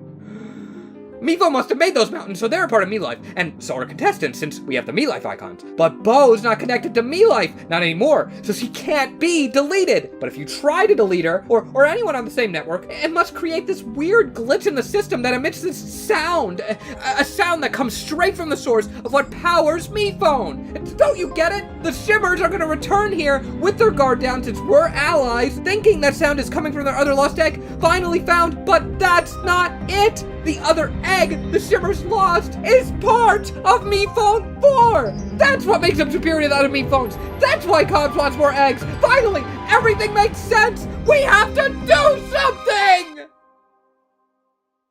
Mevo must have made those mountains, so they're a part of Me Life, and so are contestants, since we have the Me Life icons. But Bo's not connected to Me Life, not anymore, so she can't be deleted. But if you try to delete her, or anyone on the same network, it must create this weird glitch in the system that emits this sound, a sound that comes straight from the source of what powers Me Phone. Don't you get it? The Shimmers are gonna return here with their guard down since we're allies, thinking that sound is coming from their other lost egg, finally found, but that's not it! The other egg the Shimmers lost is part of Me Phone 4! That's what makes them superior to the other Me Phones! That's why Cobbs wants more eggs! Finally, everything makes sense! We have to do something!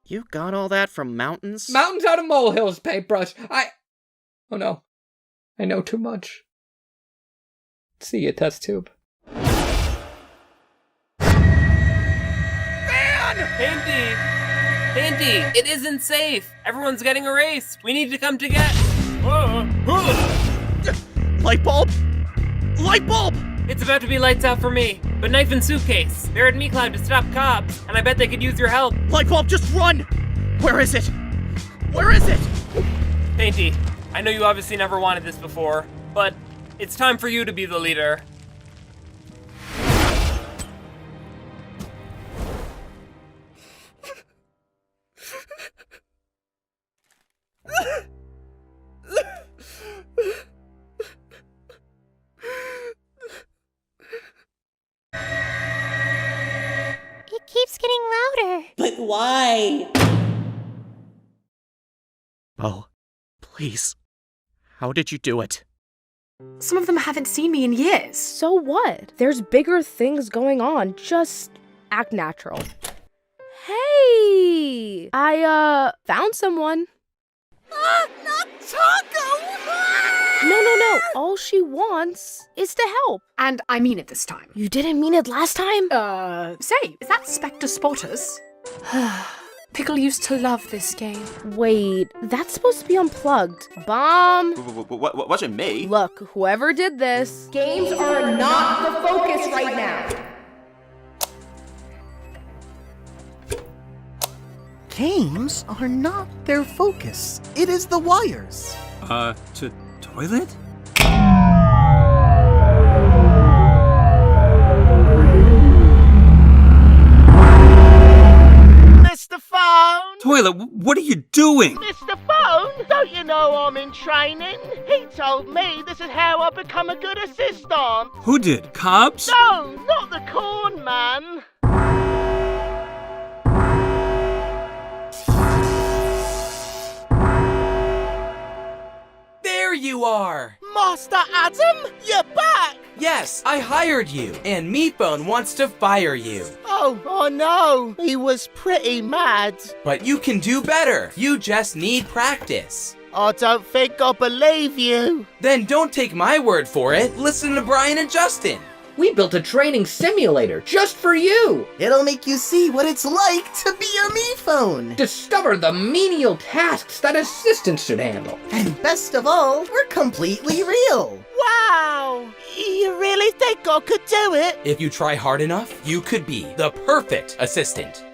You got all that from mountains? Mountains out of molehills, paintbrush. Oh no. I know too much. See you, test tube. Painty, it isn't safe. Everyone's getting erased. We need to come together. Light bulb? Light bulb! It's about to be lights out for me. But knife and suitcase. They're at MeCloud to stop cops, and I bet they could use your help. Light bulb, just run! Where is it? Where is it? Painty, I know you obviously never wanted this before, but it's time for you to be the leader. It keeps getting louder. But why? Oh, please. How did you do it? Some of them haven't seen me in years. So what? There's bigger things going on. Just act natural. Hey! I, found someone. Not Taco! No. All she wants is to help. And I mean it this time. You didn't mean it last time? Say, is that Spectre Spotters? Pickle used to love this game. Wait, that's supposed to be unplugged. Bomb! Wasn't me. Look, whoever did this, games are not the focus right now. Games are not their focus. It is the wires. To toilet? Mr. Phone! Toilet, what are you doing? Mr. Phone, don't you know I'm in training? He told me this is how I become a good assistant. Who did? Cobbs? No, not the corn man. There you are! Master Adam, you're back! Yes, I hired you, and MePhone wants to fire you. Oh no, he was pretty mad. But you can do better. You just need practice. I don't think I believe you. Then don't take my word for it. Listen to Brian and Justin. We built a training simulator just for you! It'll make you see what it's like to be a me phone. Discover the menial tasks that assistants should handle. And best of all, we're completely real. Wow! You really think I could do it? If you try hard enough, you could be the perfect assistant.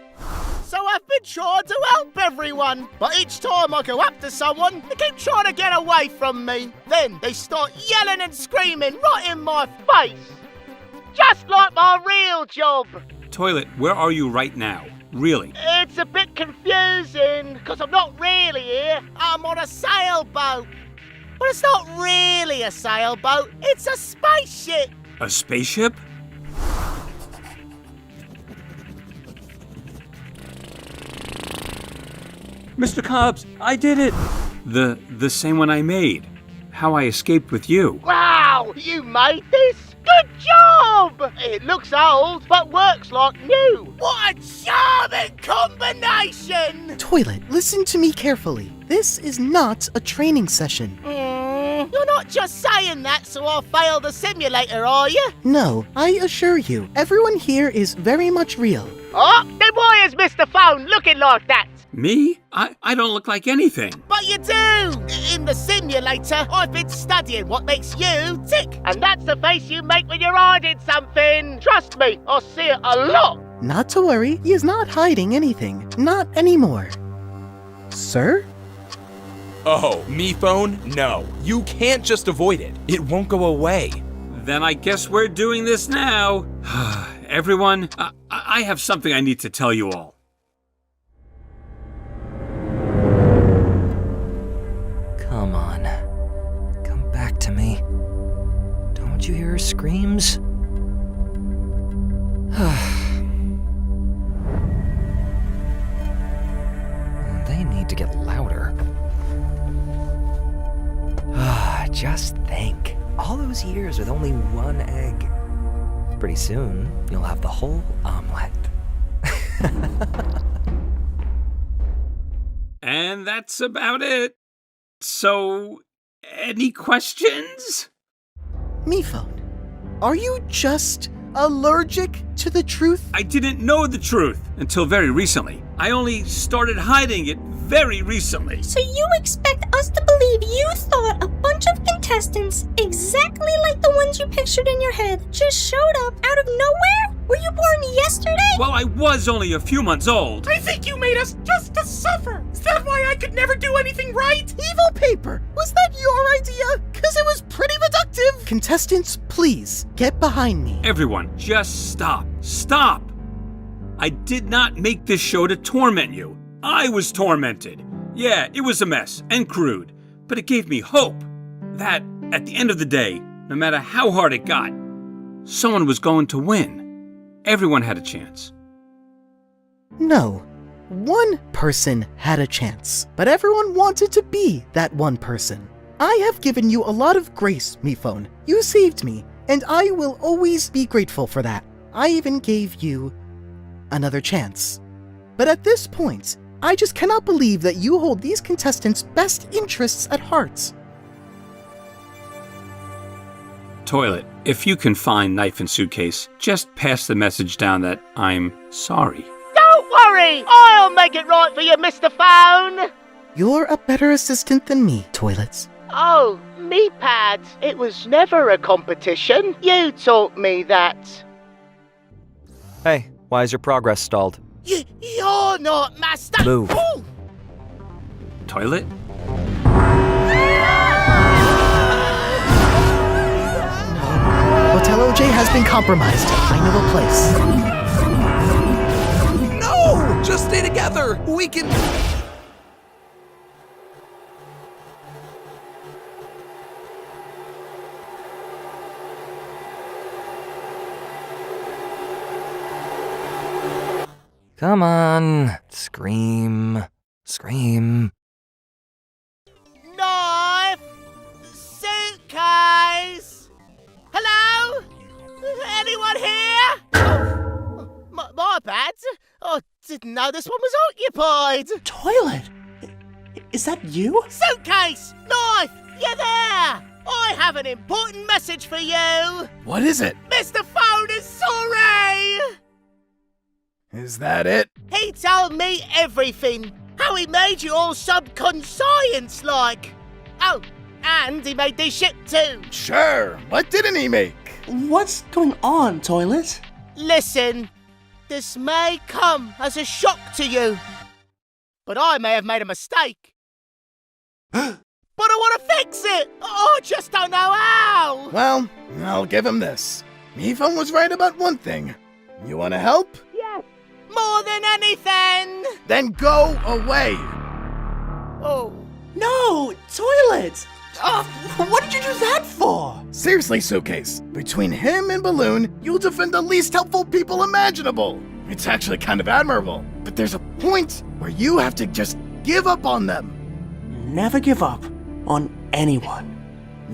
So I've been trying to help everyone, but each time I go up to someone, they keep trying to get away from me. Then they start yelling and screaming right in my face. Just like my real job. Toilet, where are you right now? Really? It's a bit confusing, because I'm not really here. I'm on a sailboat. But it's not really a sailboat, it's a spaceship. A spaceship? Mr. Cobbs, I did it! The same one I made. How I escaped with you. Wow, you made this? Good job! It looks old, but works like new. What a charming combination! Toilet, listen to me carefully. This is not a training session. You're not just saying that so I'll fail the simulator, are you? No, I assure you, everyone here is very much real. Oh, then why is Mr. Phone looking like that? Me? I don't look like anything. But you do! In the simulator, I've been studying what makes you tick. And that's the face you make when you're hiding something. Trust me, I see it a lot. Not to worry, he is not hiding anything. Not anymore. Sir? Oh, MePhone? No. You can't just avoid it. It won't go away. Then I guess we're doing this now. Everyone, I have something I need to tell you all. Come on. Come back to me. Don't you hear her screams? They need to get louder. Just think. All those years with only one egg. Pretty soon, you'll have the whole omelet. And that's about it. So, any questions? Mephone, are you just allergic to the truth? I didn't know the truth until very recently. I only started hiding it very recently. So you expect us to believe you thought a bunch of contestants exactly like the ones you pictured in your head just showed up out of nowhere? Were you born yesterday? Well, I was only a few months old. I think you made us just to suffer. Is that why I could never do anything right? Evil paper, was that your idea? Because it was pretty productive. Contestants, please, get behind me. Everyone, just stop. Stop! I did not make this show to torment you. I was tormented. Yeah, it was a mess and crude, but it gave me hope that, at the end of the day, no matter how hard it got, someone was going to win. Everyone had a chance. No. One person had a chance, but everyone wanted to be that one person. I have given you a lot of grace, Mephone. You saved me, and I will always be grateful for that. I even gave you another chance. But at this point, I just cannot believe that you hold these contestants' best interests at heart. Toilet, if you can find knife and suitcase, just pass the message down that I'm sorry. Don't worry! I'll make it right for you, Mr. Phone! You're a better assistant than me, Toilets. Oh, me pad. It was never a competition. You taught me that. Hey, why is your progress stalled? You're not master. Move. Ooh. Toilet? Hotel OJ has been compromised. I know a place. No! Just stay together! We can... Come on, scream, scream. Knife! Suitcase! Hello? Anyone here? Oh, my bad. I didn't know this one was occupied. Toilet? Is that you? Suitcase! Knife! You there? I have an important message for you. What is it? Mr. Phone is sorry! Is that it? He told me everything. How he made you all subconscious-like. Oh, and he made this ship too. Sure. What didn't he make? What's going on, Toilet? Listen, this may come as a shock to you, but I may have made a mistake. But I want to fix it. I just don't know how. Well, I'll give him this. Mephone was right about one thing. You want to help? Yes, more than anything. Then go away. Oh. No, Toilet! What did you do that for? Seriously, Suitcase. Between him and Balloon, you'll defend the least helpful people imaginable. It's actually kind of admirable. But there's a point where you have to just give up on them. Never give up on anyone.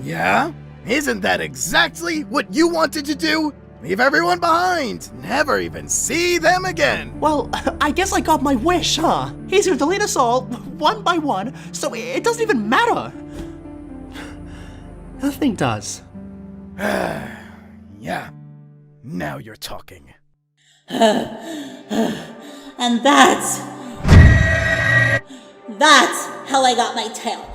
Yeah? Isn't that exactly what you wanted to do? Leave everyone behind. Never even see them again. Well, I guess I got my wish, huh? He's gonna delete us all, one by one, so it doesn't even matter. Nothing does. Yeah. Now you're talking. And that's how I got my tail.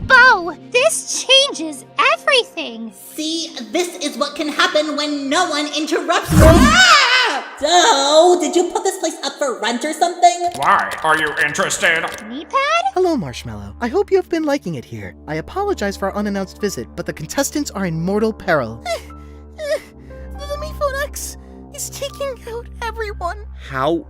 Bo, this changes everything. See, this is what can happen when no one interrupts me. Ah! So, did you put this place up for rent or something? Why? Are you interested? Meatpad? Hello, Marshmallow. I hope you have been liking it here. I apologize for our unannounced visit, but the contestants are in mortal peril. The Mephone X is taking out everyone. How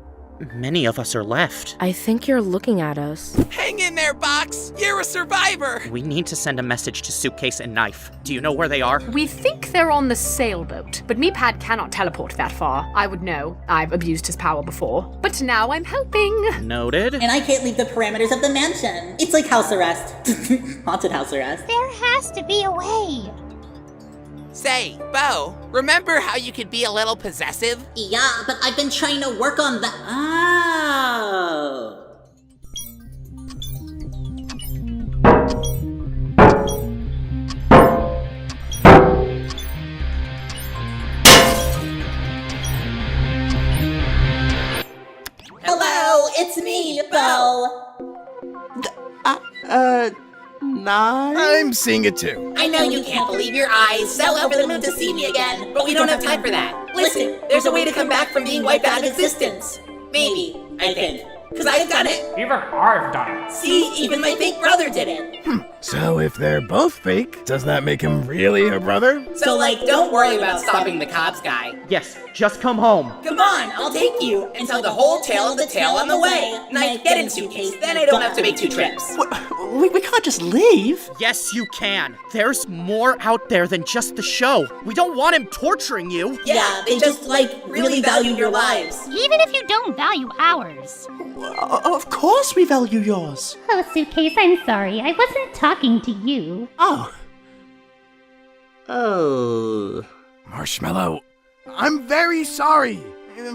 many of us are left? I think you're looking at us. Hang in there, Box! You're a survivor! We need to send a message to Suitcase and Knife. Do you know where they are? We think they're on the sailboat, but Meatpad cannot teleport that far. I would know. I've abused his power before. But now I'm helping. Noted. And I can't leave the parameters of the mansion. It's like house arrest. Haunted house arrest. There has to be a way. Say, Bo, remember how you could be a little possessive? Yeah, but I've been trying to work on that. Oh. Nice. I'm seeing it too. I know you can't believe your eyes, so over the moon to see me again, but we don't have time for that. Listen, there's a way to come back from being wiped out of existence. Maybe, I think. Because I've done it. Even I've done it. See, even my fake brother did it. So if they're both fake, does that make him really her brother? So, don't worry about stopping the cops guy. Yes, just come home. Come on, I'll take you and tell the whole tale of the tale on the way. Knife, get in suitcase, then I don't have to make 2 trips. We can't just leave. Yes, you can. There's more out there than just the show. We don't want him torturing you. Yeah, they just, really value your lives. Even if you don't value ours. Of course we value yours. Oh, Suitcase, I'm sorry. I wasn't talking to you. Oh. Marshmallow, I'm very sorry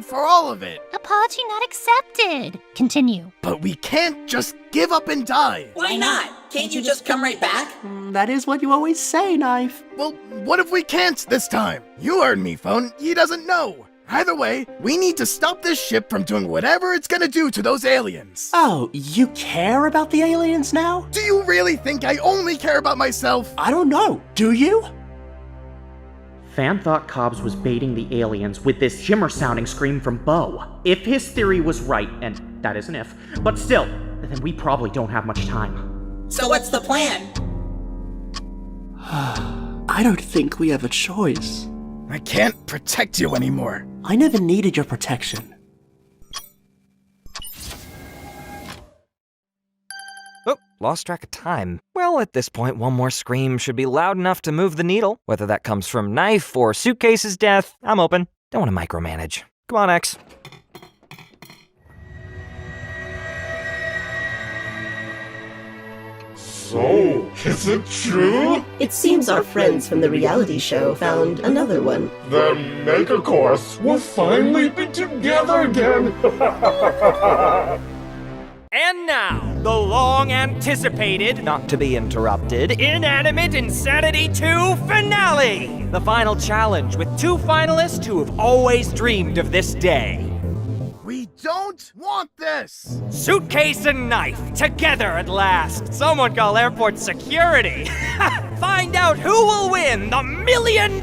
for all of it. Apology not accepted. Continue. But we can't just give up and die. Why not? Can't you just come right back? That is what you always say, Knife. Well, what if we can't this time? You heard me, Phone. He doesn't know. Either way, we need to stop this ship from doing whatever it's gonna do to those aliens. Oh, you care about the aliens now? Do you really think I only care about myself? I don't know. Do you? Fan thought Cobbs was baiting the aliens with this shimmer-sounding scream from Bo. If his theory was right, and that is an if, but still, then we probably don't have much time. So what's the plan? I don't think we have a choice. I can't protect you anymore. I never needed your protection. Oh, lost track of time. Well, at this point, one more scream should be loud enough to move the needle. Whether that comes from Knife or Suitcase's death, I'm open. Don't want to micromanage. Come on, X. So, is it true? It seems our friends from the reality show found another one. The Mega Course will finally be together again! And now, the long-anticipated, not to be interrupted, Inanimate Insanity 2 finale! The final challenge with 2 finalists who have always dreamed of this day. We don't want this! Suitcase and Knife, together at last! Someone call airport security! Find out who will win the $1 million!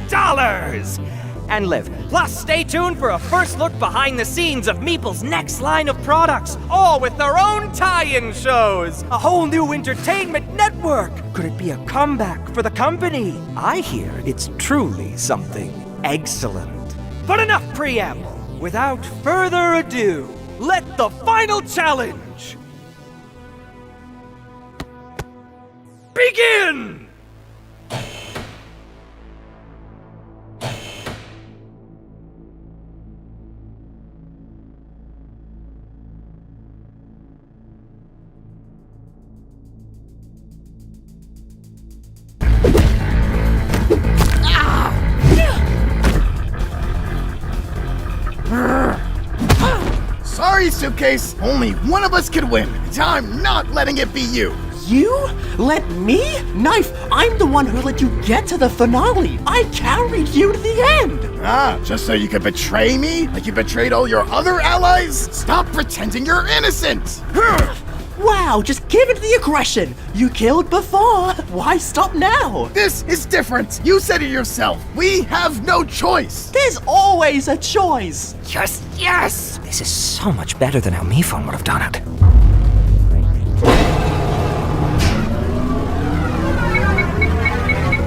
And live. Plus, stay tuned for a first look behind the scenes of Meeple's next line of products, all with their own tie-in shows! A whole new entertainment network! Could it be a comeback for the company? I hear it's truly something excellent. But enough preamble! Without further ado, let the final challenge begin! Sorry, Suitcase. Only one of us could win. I'm not letting it be you. You? Let me? Knife, I'm the one who let you get to the finale. I carried you to the end. Ah, just so you could betray me? Like you betrayed all your other allies? Stop pretending you're innocent. Wow, just give it the aggression. You killed before. Why stop now? This is different. You said it yourself. We have no choice. There's always a choice. Just yes! This is so much better than how Mephone would have done it.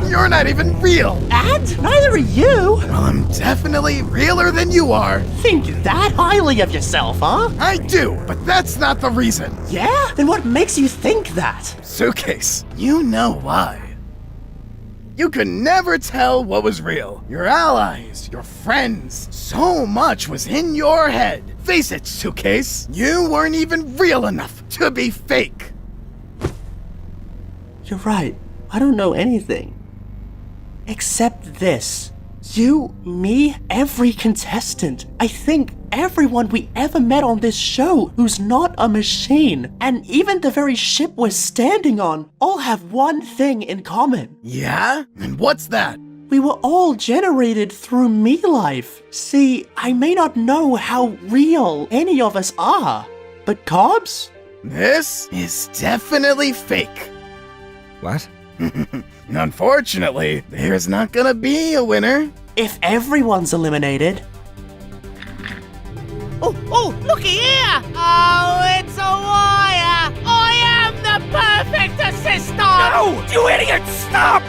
You're not even real. And neither are you. Well, I'm definitely realer than you are. Think that highly of yourself, huh? I do, but that's not the reason. Yeah? Then what makes you think that? Suitcase, you know why. You could never tell what was real. Your allies, your friends, so much was in your head. Face it, Suitcase, you weren't even real enough to be fake. You're right. I don't know anything. Except this. You, me, every contestant. I think everyone we ever met on this show who's not a machine, and even the very ship we're standing on, all have one thing in common. Yeah? And what's that? We were all generated through me life. See, I may not know how real any of us are, but Cobbs? This is definitely fake. What? Unfortunately, there's not gonna be a winner. If everyone's eliminated, Oh, looky here! Oh, it's a wire! I am the perfect assistant! No! You idiot! Stop!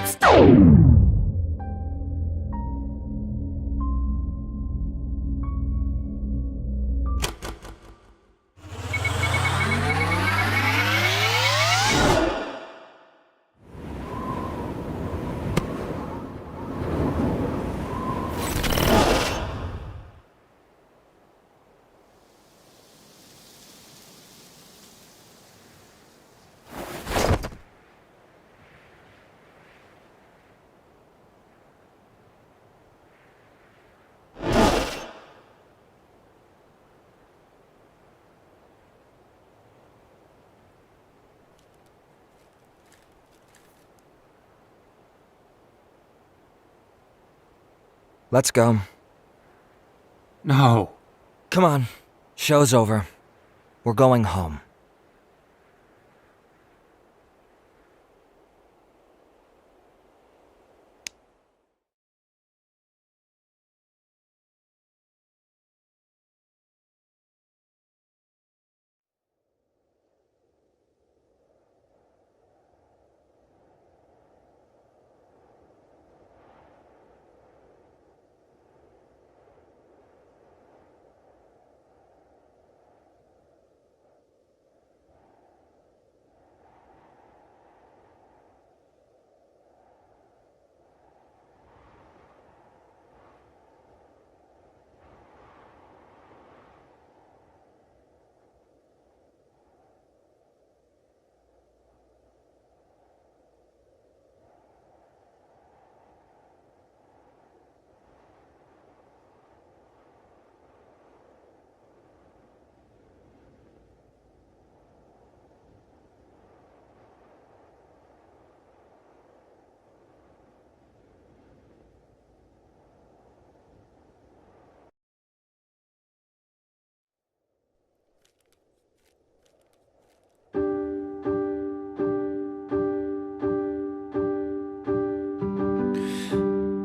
Let's go. No. Come on. Show's over. We're going home.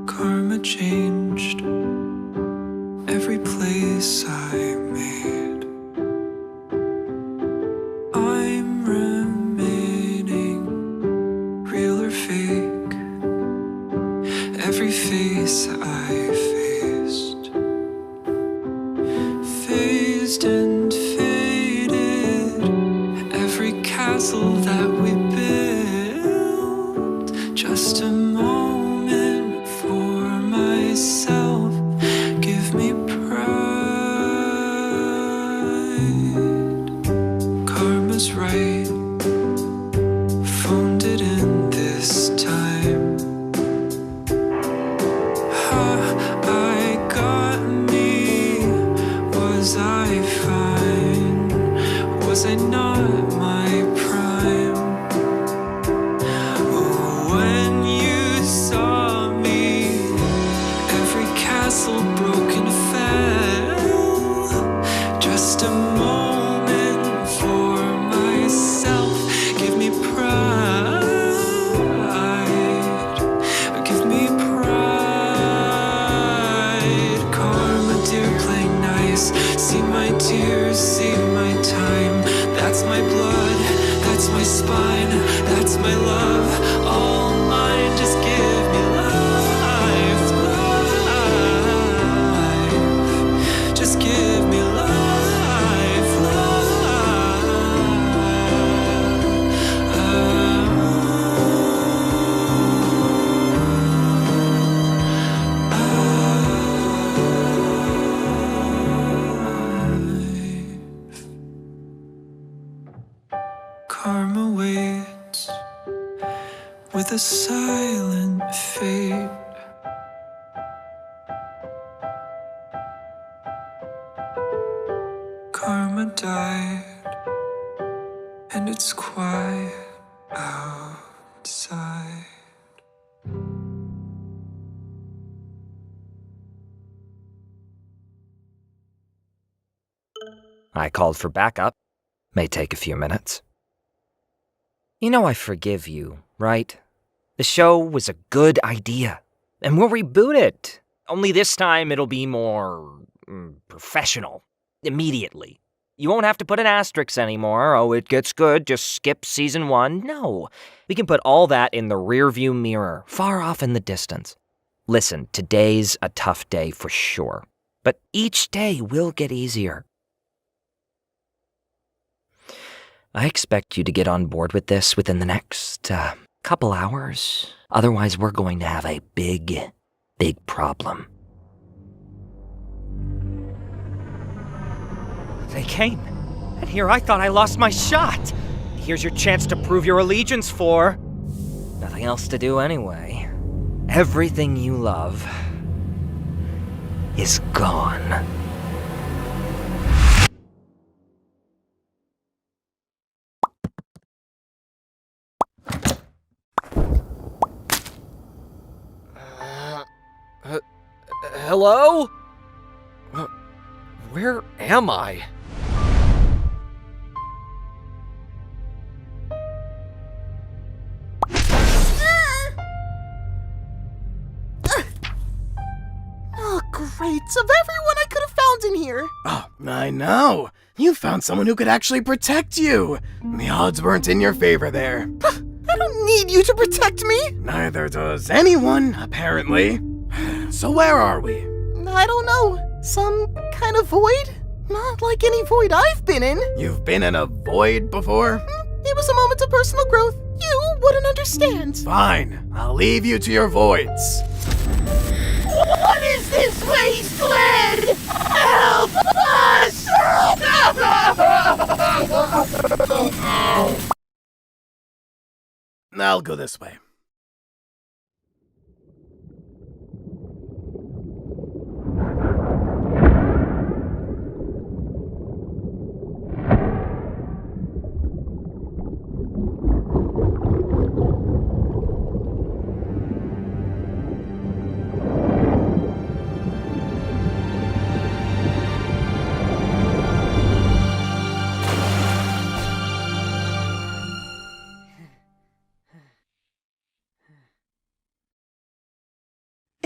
Karma changed every place I made. I'm remaining real or fake. Every face I faced, phased and faded. Every castle that we built, just a moment for myself. Give me pride. Karma's right, phoned it in this time. Ha, I got me. Was I fine? Was I not my prime? When you saw me, every castle broken fell. Just a moment for myself. Give me pride. Give me pride. Karma, dear, play nice. See my tears, see my time. That's my blood, that's my spine, that's my love. All mine, just give me life, life. Just give me life, Karma waits with a silent fate. Karma died, and it's quiet outside. I called for backup. May take a few minutes. You know I forgive you, right? The show was a good idea, and we'll reboot it. Only this time it'll be more professional, immediately. You won't have to put an asterisk anymore. Oh, it gets good, just skip season 1. No, we can put all that in the rearview mirror, far off in the distance. Listen, today's a tough day for sure, but each day will get easier. I expect you to get on board with this within the next couple hours. Otherwise, we're going to have a big problem. They came, and here I thought I lost my shot. Here's your chance to prove your allegiance for... nothing else to do anyway. Everything you love is gone. Hello? Where am I? Oh, great. Of everyone I could have found in here. Oh, I know. You found someone who could actually protect you. The odds weren't in your favor there. I don't need you to protect me. Neither does anyone, apparently. So where are we? I don't know. Some kind of void? Not like any void I've been in. You've been in a void before? It was a moment of personal growth. You wouldn't understand. Fine. I'll leave you to your voids. What is this wasteland? Help us! I'll go this way.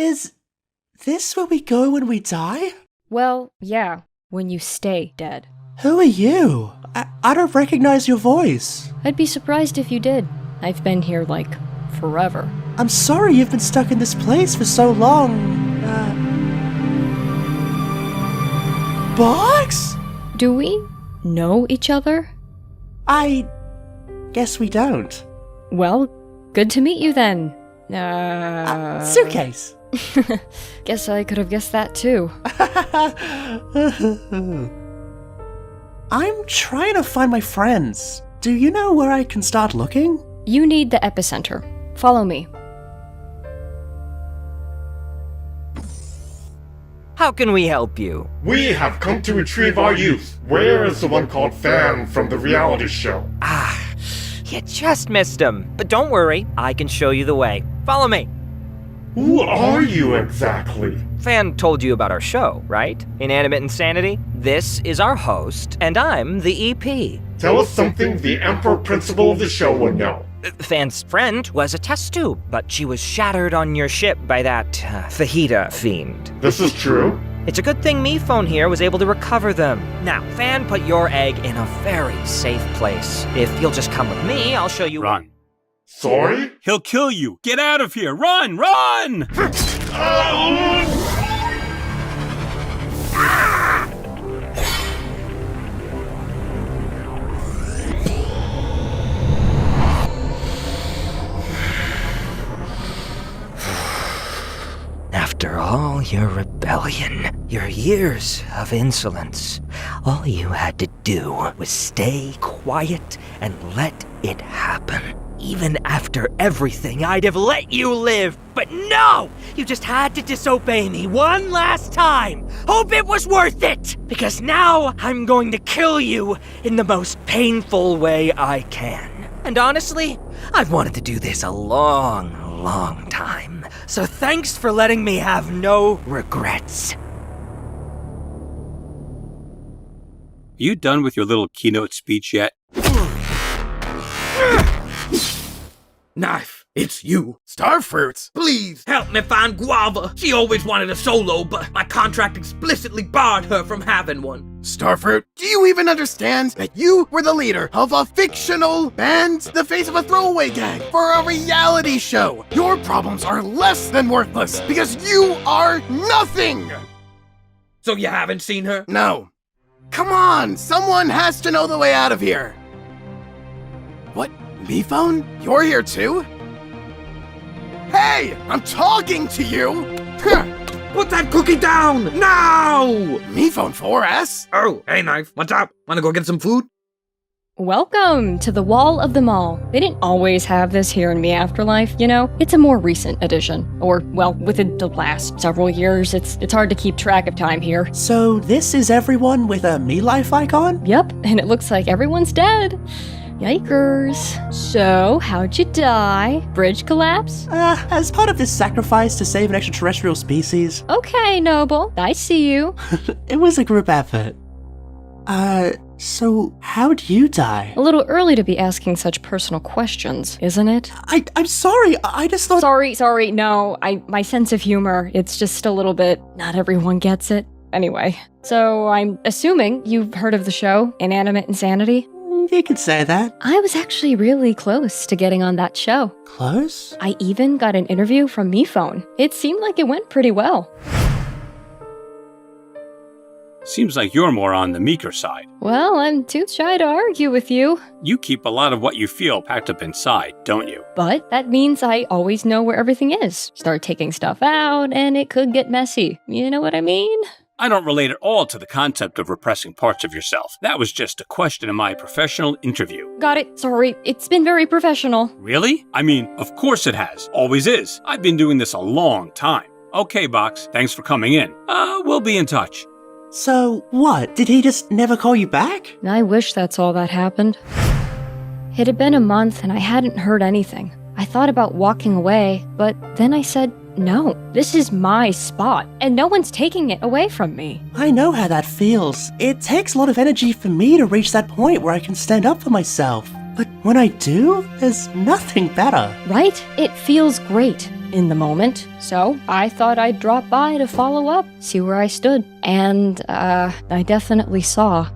Is this where we go when we die? Well, yeah, when you stay dead. Who are you? I don't recognize your voice. I'd be surprised if you did. I've been here, like, forever. I'm sorry you've been stuck in this place for so long. Box? Do we know each other? I guess we don't. Well, good to meet you then. Suitcase. Guess I could have guessed that too. I'm trying to find my friends. Do you know where I can start looking? You need the epicenter. Follow me. How can we help you? We have come to retrieve our youth. Where is the one called Fan from the reality show? You just missed him. But don't worry, I can show you the way. Follow me. Who are you exactly? Fan told you about our show, right? Inanimate Insanity? This is our host, and I'm the EP. Tell us something the Emperor Principal of the show would know. Fan's friend was a test tube, but she was shattered on your ship by that fajita fiend. This is true? It's a good thing me phone here was able to recover them. Now, Fan put your egg in a very safe place. If you'll just come with me, I'll show you... Run. Sorry? He'll kill you. Get out of here. Run! Run! After all your rebellion, your years of insolence, all you had to do was stay quiet and let it happen. Even after everything, I'd have let you live. But no! You just had to disobey me one last time. Hope it was worth it! Because now I'm going to kill you in the most painful way I can. And honestly, I've wanted to do this a long time. So thanks for letting me have no regrets. You done with your little keynote speech yet? Knife, it's you. Starfruit, please. Help me find Guava. She always wanted a solo, but my contract explicitly barred her from having one. Starfruit, do you even understand that you were the leader of a fictional band, the face of a throwaway gang, for a reality show? Your problems are less than worthless because you are nothing! So you haven't seen her? No. Come on, someone has to know the way out of here. What, me phone? You're here too? Hey, I'm talking to you! Put that cookie down, now! Me phone 4S? Oh, hey Knife, what's up? Wanna go get some food? Welcome to the Wall of the Mall. They didn't always have this here in Me Afterlife, you know? It's a more recent addition. Or, well, within the last several years, it's hard to keep track of time here. So this is everyone with a Me Life icon? Yep, and it looks like everyone's dead. Yikers. So, how'd you die? Bridge collapse? As part of this sacrifice to save an extraterrestrial species. Okay, Noble. I see you. It was a group effort. So how'd you die? A little early to be asking such personal questions, isn't it? I'm sorry, I just thought— Sorry, no, my sense of humor, it's just a little bit, not everyone gets it. Anyway, so I'm assuming you've heard of the show, Inanimate Insanity? You could say that. I was actually really close to getting on that show. Close? I even got an interview from MePhone. It seemed like it went pretty well. Seems like you're more on the meeker side. Well, I'm too shy to argue with you. You keep a lot of what you feel packed up inside, don't you? But that means I always know where everything is. Start taking stuff out, and it could get messy. You know what I mean? I don't relate at all to the concept of repressing parts of yourself. That was just a question in my professional interview. Got it. Sorry. It's been very professional. Really? I mean, of course it has. Always is. I've been doing this a long time. Okay, Box. Thanks for coming in. We'll be in touch. So, what? Did he just never call you back? I wish that's all that happened. It had been a month and I hadn't heard anything. I thought about walking away, but then I said, no, this is my spot, and no one's taking it away from me. I know how that feels. It takes a lot of energy for me to reach that point where I can stand up for myself. But when I do, there's nothing better. Right? It feels great in the moment. So I thought I'd drop by to follow up, see where I stood. And, I definitely saw.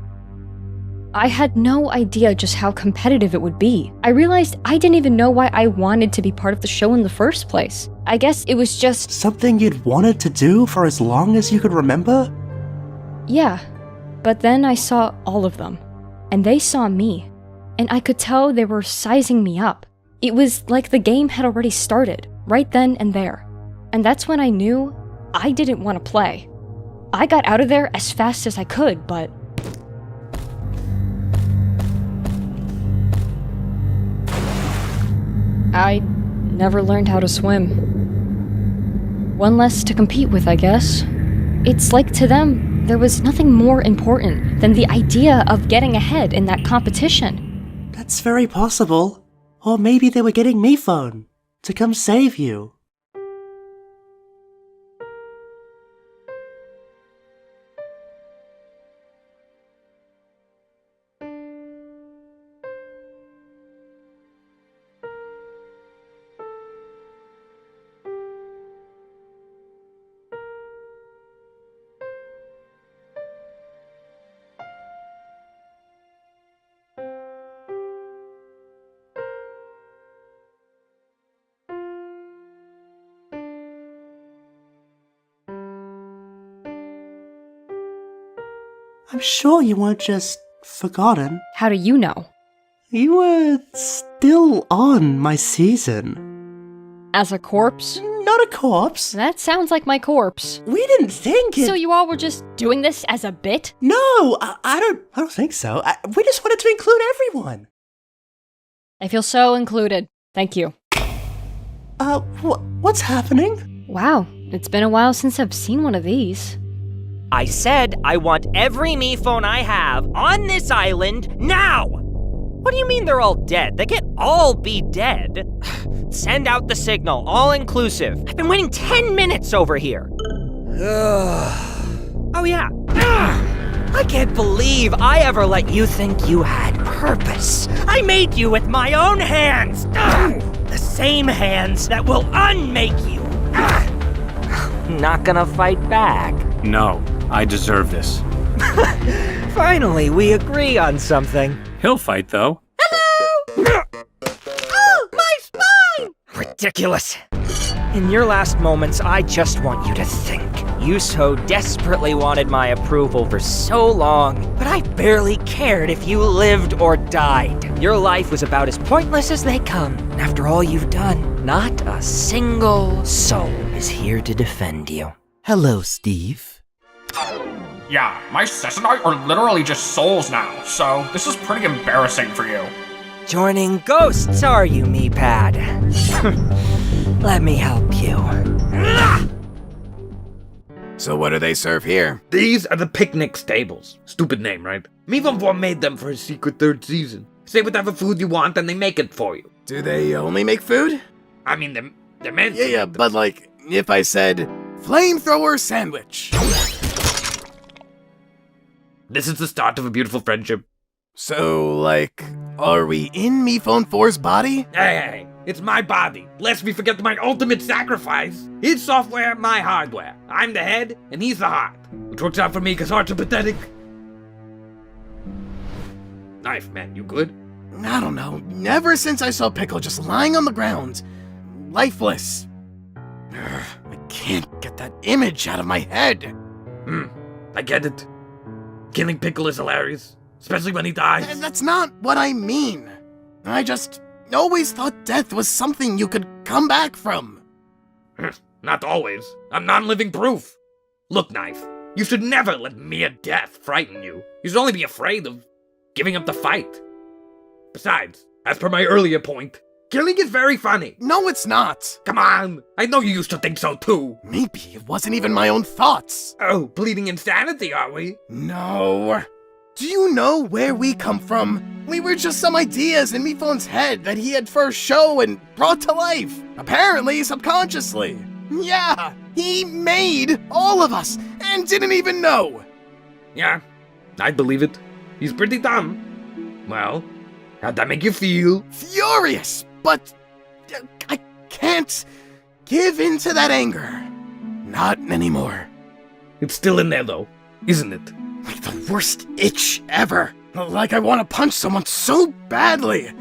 I had no idea just how competitive it would be. I realized I didn't even know why I wanted to be part of the show in the first place. I guess it was just something you'd wanted to do for as long as you could remember? Yeah. But then I saw all of them. And they saw me. And I could tell they were sizing me up. It was like the game had already started, right then and there. And that's when I knew I didn't want to play. I got out of there as fast as I could, but I never learned how to swim. One less to compete with, I guess. It's like to them, there was nothing more important than the idea of getting ahead in that competition. That's very possible. Or maybe they were getting MePhone to come save you. I'm sure you weren't just forgotten. How do you know? You were still on my season. As a corpse? Not a corpse. That sounds like my corpse. We didn't think it— So you all were just doing this as a bit? No, I don't think so. We just wanted to include everyone. I feel so included. Thank you. What's happening? Wow, it's been a while since I've seen one of these. I said I want every MePhone I have on this island now! What do you mean they're all dead? They can't all be dead. Send out the signal, all inclusive. I've been waiting 10 minutes over here. Oh yeah. I can't believe I ever let you think you had purpose. I made you with my own hands. the same hands that will unmake you. Not gonna fight back. No, I deserve this. Finally, we agree on something. He'll fight, though. Oh, my spine! Ridiculous. In your last moments, I just want you to think. You so desperately wanted my approval for so long, but I barely cared if you lived or died. Your life was about as pointless as they come. After all you've done, not a single soul is here to defend you. Hello, Steve. Yeah, my sis and I are literally just souls now, so this is pretty embarrassing for you. Joining ghosts, are you, me-pad? Let me help you. So what do they serve here? These are the picnic stables. Stupid name, right? Mifon made them for his secret third season. Say whatever food you want and they make it for you. Do they only make food? I mean, they're meant to. Yeah, but like, if I said, flamethrower sandwich. This is the start of a beautiful friendship. So, like, are we in Mifon 4's body? Hey, it's my body. Lest we forget my ultimate sacrifice. His software, my hardware. I'm the head, and he's the heart. Which works out for me because hearts are pathetic. Knife, man, you good? I don't know. Ever since I saw Pickle just lying on the ground, lifeless. I can't get that image out of my head. I get it. Killing Pickle is hilarious. Especially when he dies. That's not what I mean. I just always thought death was something you could come back from. Not always. I'm non-living proof. Look, Knife, you should never let mere death frighten you. You should only be afraid of giving up the fight. Besides, as per my earlier point, killing is very funny. No, it's not. Come on, I know you used to think so too. Maybe it wasn't even my own thoughts. Oh, pleading insanity, are we? No. Do you know where we come from? We were just some ideas in Mifon's head that he had first shown and brought to life. Apparently, subconsciously. Yeah, he made all of us and didn't even know. Yeah, I believe it. He's pretty dumb. Well, how'd that make you feel? Furious, but I can't give in to that anger. Not anymore. It's still in there though, isn't it? Like the worst itch ever. Like I want to punch someone so badly.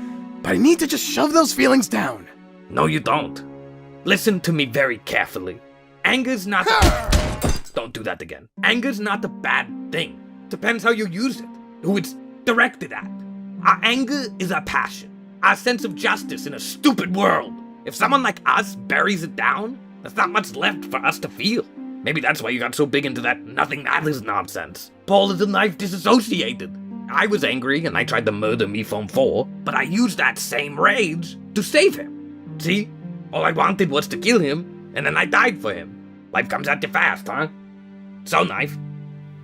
But I need to just shove those feelings down. No, you don't. Listen to me very carefully. Anger's not Don't do that again. Anger's not a bad thing. Depends how you use it, who it's directed at. Our anger is our passion, our sense of justice in a stupid world. If someone like us buries it down, there's not much left for us to feel. Maybe that's why you got so big into that nothing matters nonsense. Paul is a knife disassociated. I was angry and I tried to murder Mifon 4, but I used that same rage to save him. See? All I wanted was to kill him, and then I died for him. Life comes at you fast, huh? So, Knife,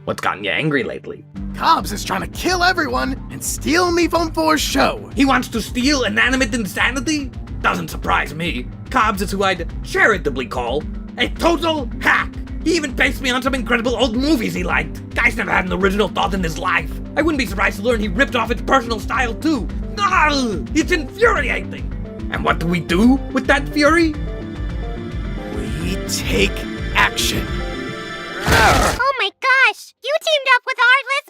what's gotten you angry lately? Cobbs is trying to kill everyone and steal Mifon 4's show. He wants to steal Inanimate insanity? Doesn't surprise me. Cobbs is who I'd charitably call a total hack. He even based me on some incredible old movies he liked. Guy's never had an original thought in his life. I wouldn't be surprised to learn he ripped off his personal style too. Ugh, it's infuriating. And what do we do with that fury? We take action. Oh my gosh! You teamed up with Heartless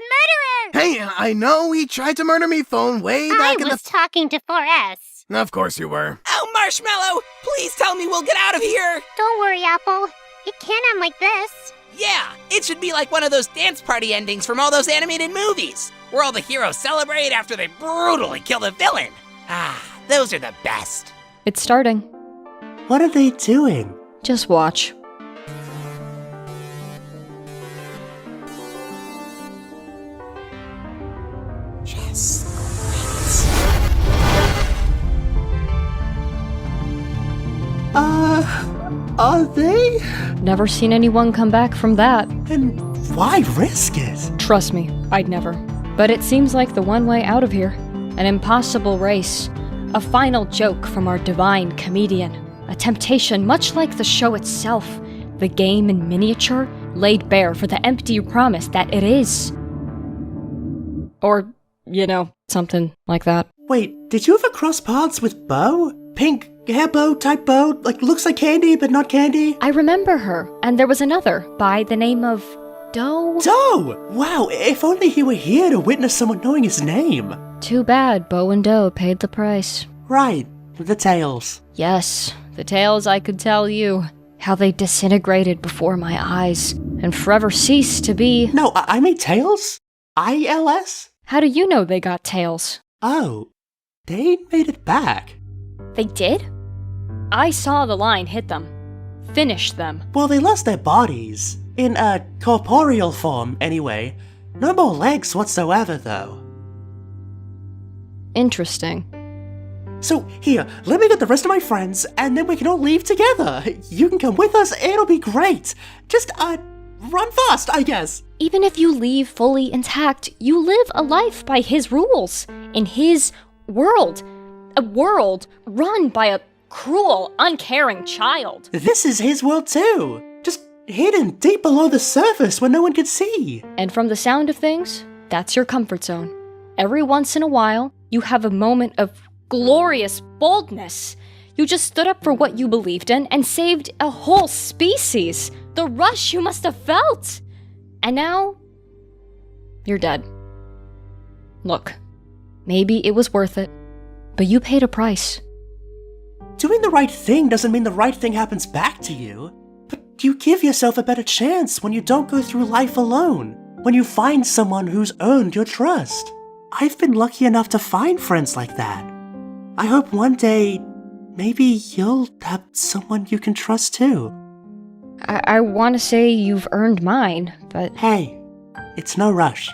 Murderer! Hey, I know he tried to murder Mifon way back in the... I was talking to 4S. Of course you were. Oh, Marshmallow! Please tell me we'll get out of here! Don't worry, Apple. It can't end like this. Yeah, it should be like one of those dance party endings from all those animated movies, where all the heroes celebrate after they brutally kill the villain. Ah, those are the best. It's starting. What are they doing? Just watch. Are they? Never seen anyone come back from that. And why risk it? Trust me, I'd never. But it seems like the one way out of here. An impossible race. A final joke from our divine comedian. A temptation much like the show itself. The game in miniature, laid bare for the empty promise that it is. Or, you know, something like that. Wait, did you ever cross paths with Bo? Pink hair bow type bow, like looks like candy but not candy. I remember her, and there was another by the name of Doe. Doe! Wow, if only he were here to witness someone knowing his name. Too bad Bo and Doe paid the price. Right, the tales. Yes, the tales I could tell you. How they disintegrated before my eyes, and forever ceased to be. No, I mean tails? ILS? How do you know they got tails? Oh, they made it back. They did? I saw the line hit them. Finish them. Well, they lost their bodies. In a corporeal form, anyway. No more legs whatsoever, though. Interesting. So, here, let me get the rest of my friends, and then we can all leave together. You can come with us, it'll be great. Just, run fast, I guess. Even if you leave fully intact, you live a life by his rules, in his world. A world run by a cruel, uncaring child. This is his world too. Just hidden deep below the surface where no one could see. And from the sound of things, that's your comfort zone. Every once in a while, you have a moment of glorious boldness. You just stood up for what you believed in and saved a whole species. The rush you must have felt. And now, you're dead. Look, maybe it was worth it, but you paid a price. Doing the right thing doesn't mean the right thing happens back to you. But you give yourself a better chance when you don't go through life alone. When you find someone who's earned your trust. I've been lucky enough to find friends like that. I hope one day, maybe you'll have someone you can trust too. I want to say you've earned mine, but... Hey, it's no rush.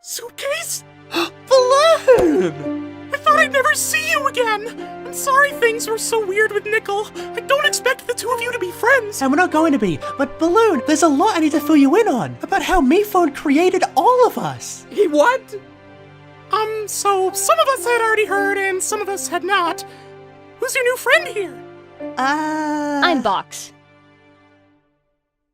Suitcase? Balloon! I thought I'd never see you again! I'm sorry things were so weird with Nickel. I don't expect the two of you to be friends. And we're not going to be, but Balloon, there's a lot I need to fill you in on about how MePhone created all of us. He what? So some of us had already heard and some of us had not. Who's your new friend here? I'm Box.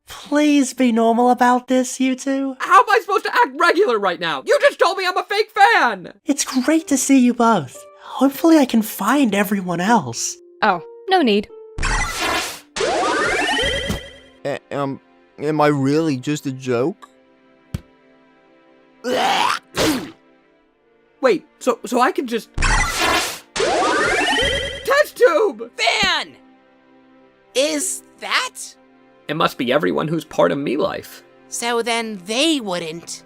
Please be normal about this, you two. How am I supposed to act regular right now? You just told me I'm a fake fan! It's great to see you both. Hopefully I can find everyone else. Oh, no need. Am I really just a joke? Wait, so I can just... Test tube! Fan! Is that? It must be everyone who's part of me life. So then they wouldn't.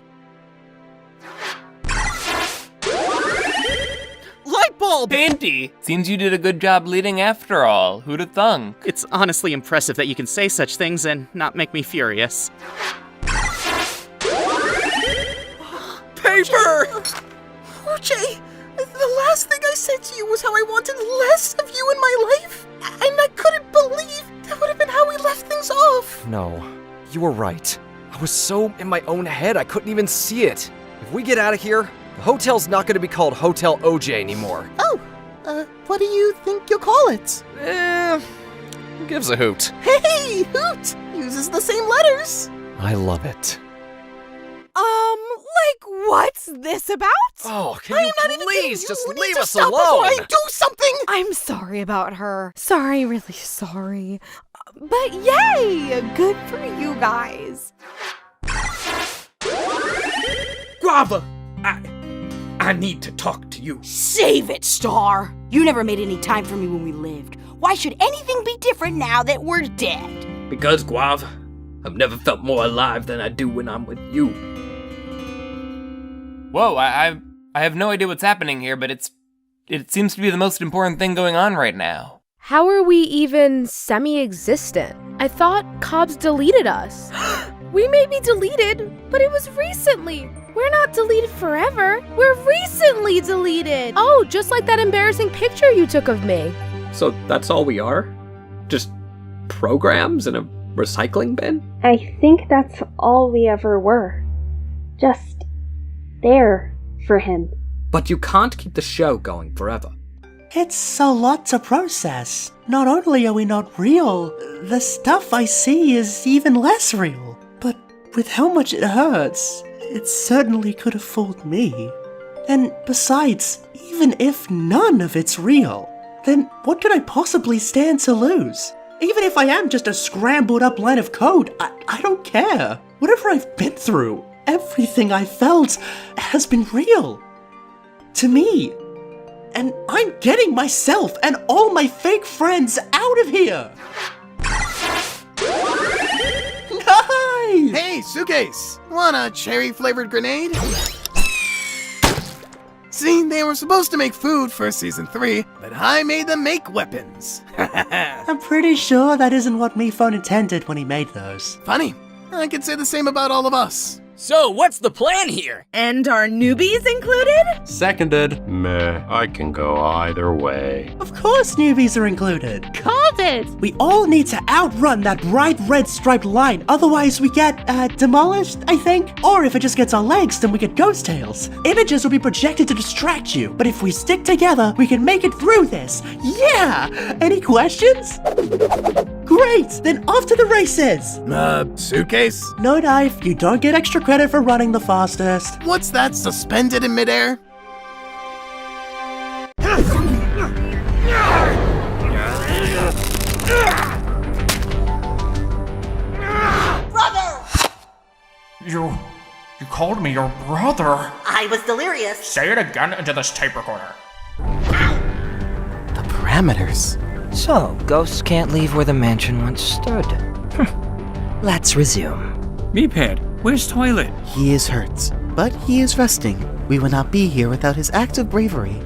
Light bulb! Painty! Seems you did a good job leading after all. Who'd have thunk? It's honestly impressive that you can say such things and not make me furious. Paper! OJ, the last thing I said to you was how I wanted less of you in my life. And I couldn't believe that would have been how we left things off. No, you were right. I was so in my own head I couldn't even see it. If we get out of here, the hotel's not going to be called Hotel OJ anymore. Oh, what do you think you'll call it? Who gives a hoot? Hey, Hoot! Uses the same letters. I love it. What's this about? Oh, can you please just leave us alone? Before I do something! I'm sorry about her. Sorry, really sorry. But yay! Good for you guys. Guava! I need to talk to you. Save it, Star! You never made any time for me when we lived. Why should anything be different now that we're dead? Because, Guava, I've never felt more alive than I do when I'm with you. Whoa, I have no idea what's happening here, but it seems to be the most important thing going on right now. How are we even semi-existent? I thought Cobbs deleted us. We may be deleted, but it was recently. We're not deleted forever. We're recently deleted. Oh, just like that embarrassing picture you took of me. So that's all we are? Just programs in a recycling bin? I think that's all we ever were. Just there for him. But you can't keep the show going forever. It's a lot to process. Not only are we not real, the stuff I see is even less real. But with how much it hurts, it certainly could have fooled me. And besides, even if none of it's real, then what could I possibly stand to lose? Even if I am just a scrambled up line of code, I don't care. Whatever I've been through, everything I felt has been real. To me. And I'm getting myself and all my fake friends out of here! Nice! Hey, Suitcase! Want a cherry-flavored grenade? See, they were supposed to make food for Season 3, but I made them make weapons. I'm pretty sure that isn't what MePhone intended when he made those. Funny. I could say the same about all of us. So, what's the plan here? And are newbies included? Seconded. Meh, I can go either way. Of course newbies are included. Called it! We all need to outrun that bright red striped line, otherwise we get, demolished, I think? Or if it just gets our legs, then we get ghost tails. Images will be projected to distract you, but if we stick together, we can make it through this. Yeah! Any questions? Great! Then off to the races! Suitcase? No knife, you don't get extra credit for running the fastest. What's that, suspended in midair? Brother! You called me your brother. I was delirious. Say it again into this tape recorder. The parameters. So, ghosts can't leave where the mansion once stood. Let's resume. Meepad, where's Toilet? He is hurt, but he is resting. We would not be here without his act of bravery.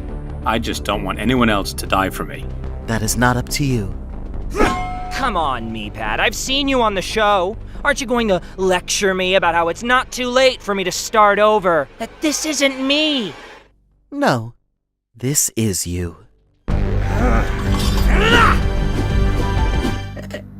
I just don't want anyone else to die for me. That is not up to you. Come on, Meepad, I've seen you on the show. Aren't you going to lecture me about how it's not too late for me to start over? That this isn't me? No, this is you.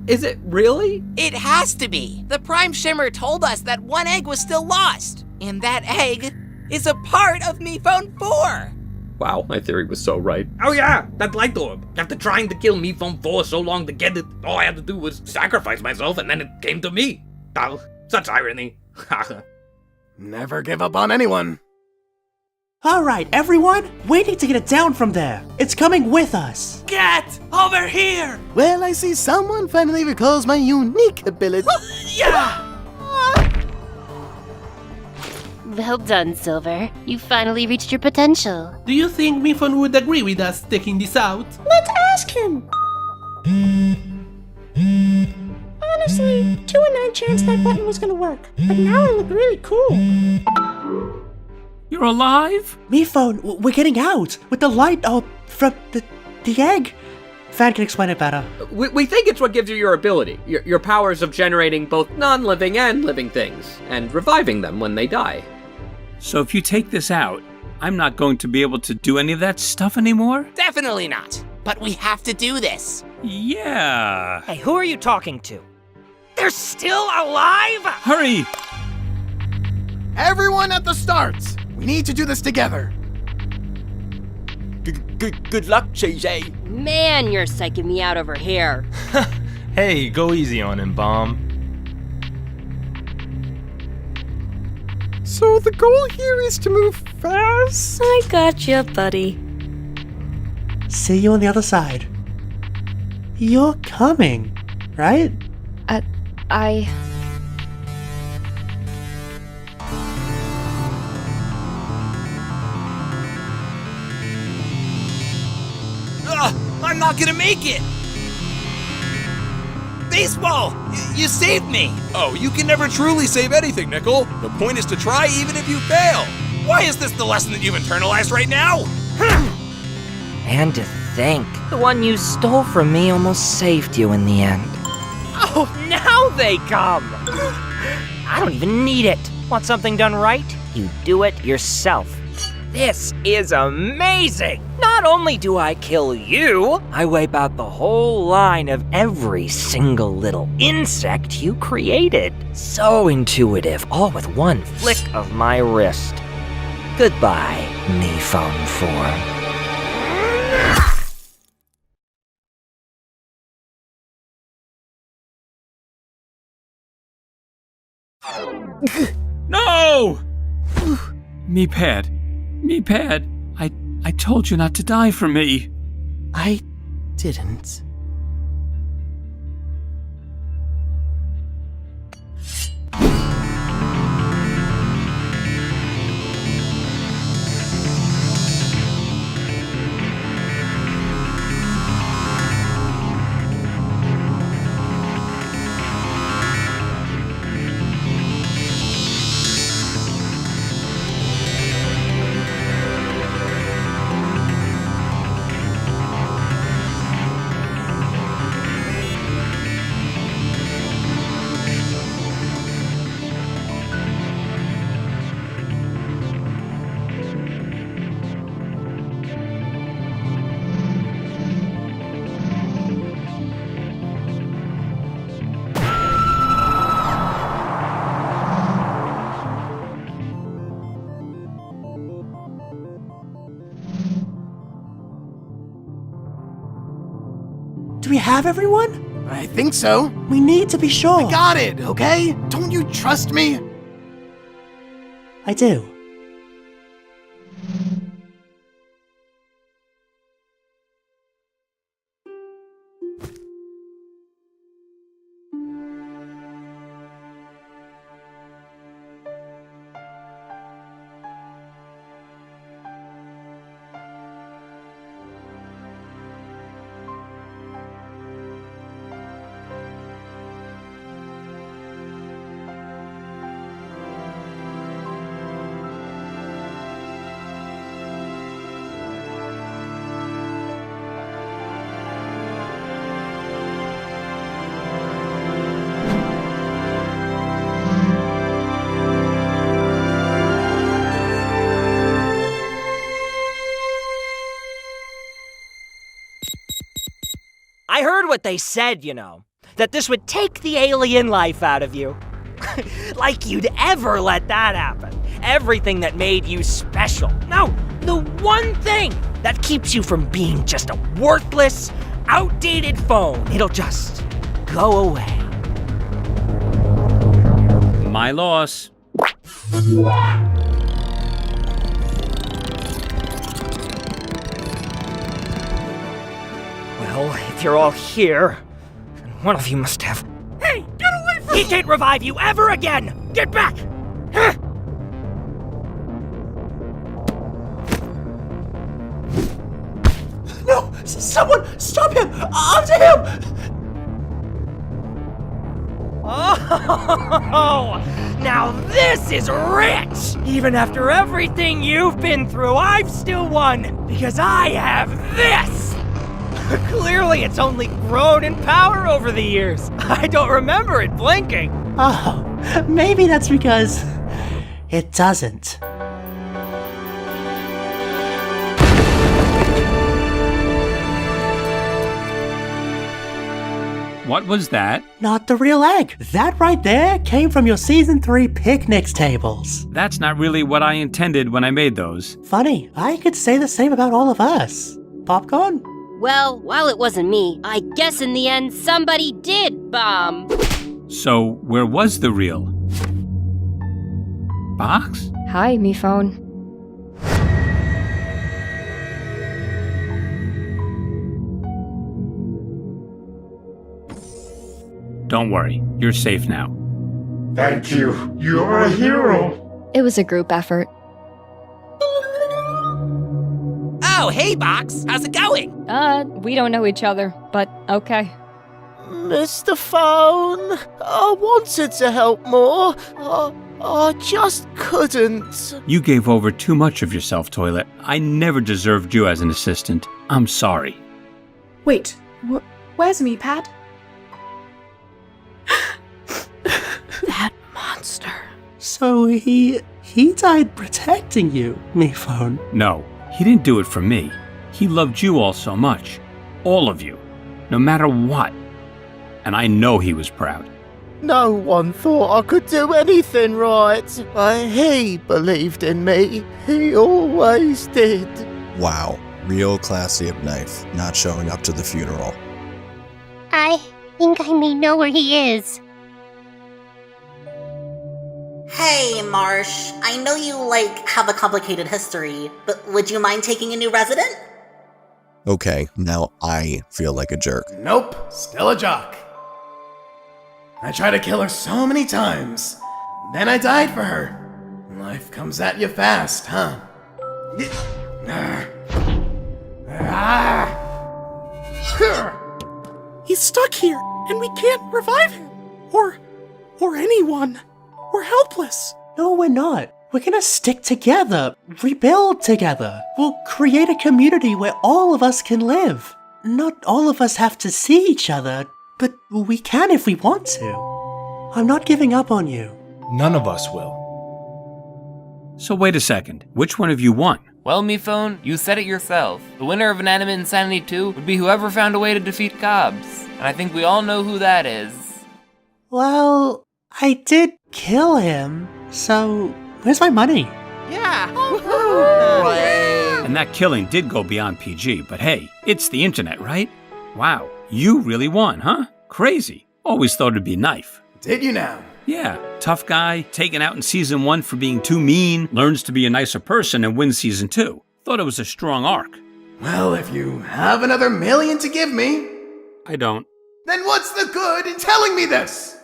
Is it really? It has to be. The Prime Shimmer told us that one egg was still lost. And that egg is a part of MePhone 4. Wow, my theory was so right. Oh yeah, that light orb. After trying to kill MePhone 4 so long to get it, all I had to do was sacrifice myself and then it came to me. Oh, such irony. Never give up on anyone. Alright, everyone, we need to get it down from there. It's coming with us. Get over here! Well, I see someone finally recalls my unique ability. Yeah! Well done, Silver. You finally reached your potential. Do you think MePhone would agree with us taking this out? Let's ask him. Honestly, 2 in 9 chance that button was gonna work, but now it looked really cool. You're alive? MePhone, we're getting out with the light from the egg. Fan can explain it better. We think it's what gives you your ability, your powers of generating both non-living and living things, and reviving them when they die. So if you take this out, I'm not going to be able to do any of that stuff anymore? Definitely not. But we have to do this. Yeah. Hey, who are you talking to? They're still alive? Hurry! Everyone at the start! We need to do this together. Good luck, JJ. Man, you're psyching me out over here. Hey, go easy on him, Bomb. So the goal here is to move fast? I gotcha, buddy. See you on the other side. You're coming, right? I'm not gonna make it! Baseball! You saved me! Oh, you can never truly save anything, Nickel. The point is to try even if you fail. Why is this the lesson that you've internalized right now? And to think, the one you stole from me almost saved you in the end. Oh, now they come! I don't even need it. Want something done right? You do it yourself. This is amazing! Not only do I kill you, I wipe out the whole line of every single little insect you created. So intuitive, all with one flick of my wrist. Goodbye, MePhone 4. No! Meepad, I told you not to die for me. I didn't. Do we have everyone? I think so. We need to be sure. I got it, okay? Don't you trust me? I do. I heard what they said, that this would take the alien life out of you. Like you'd ever let that happen. Everything that made you special. No, the one thing that keeps you from being just a worthless, outdated phone. It'll just go away. My loss. Well, if you're all here, then one of you must have... Hey, get away from me! He can't revive you ever again! Get back! Huh? No! Someone stop him! After him! Oh, now this is rich! Even after everything you've been through, I've still won because I have this! Clearly, it's only grown in power over the years. I don't remember it blinking. Oh, maybe that's because it doesn't. What was that? Not the real egg. That right there came from your Season 3 picnics tables. That's not really what I intended when I made those. Funny, I could say the same about all of us. Popcorn? Well, while it wasn't me, I guess in the end somebody did bomb. So, where was the real box? Hi, me phone. Don't worry, you're safe now. Thank you. You're a hero. It was a group effort. Oh, hey, Box. How's it going? We don't know each other, but okay. Mr. Phone, I wanted to help more. I just couldn't. You gave over too much of yourself, Toilet. I never deserved you as an assistant. I'm sorry. Wait, where's me, Pat? That monster. So he died protecting you, me phone. No, he didn't do it for me. He loved you all so much. All of you. No matter what. And I know he was proud. No one thought I could do anything right. He believed in me. He always did. Wow. Real classy of Knife, not showing up to the funeral. I think I may know where he is. Hey, Marsh. I know you, have a complicated history, but would you mind taking a new resident? Okay, now I feel like a jerk. Nope, still a jock. I tried to kill her so many times. Then I died for her. Life comes at you fast, huh? He's stuck here, and we can't revive him. Or anyone. We're helpless. No, we're not. We're gonna stick together, rebuild together. We'll create a community where all of us can live. Not all of us have to see each other, but we can if we want to. I'm not giving up on you. None of us will. So wait a second. Which one of you won? Well, Mephone, you said it yourself. The winner of Inanimate Insanity 2 would be whoever found a way to defeat Cobbs. And I think we all know who that is. Well, I did kill him, so where's my money? Yeah. And that killing did go beyond PG, but hey, it's the internet, right? Wow, you really won, huh? Crazy. Always thought it'd be knife. Did you now? Yeah, tough guy, taken out in season 1 for being too mean, learns to be a nicer person and wins season 2. Thought it was a strong arc. Well, if you have another $1 million to give me... I don't. Then what's the good in telling me this?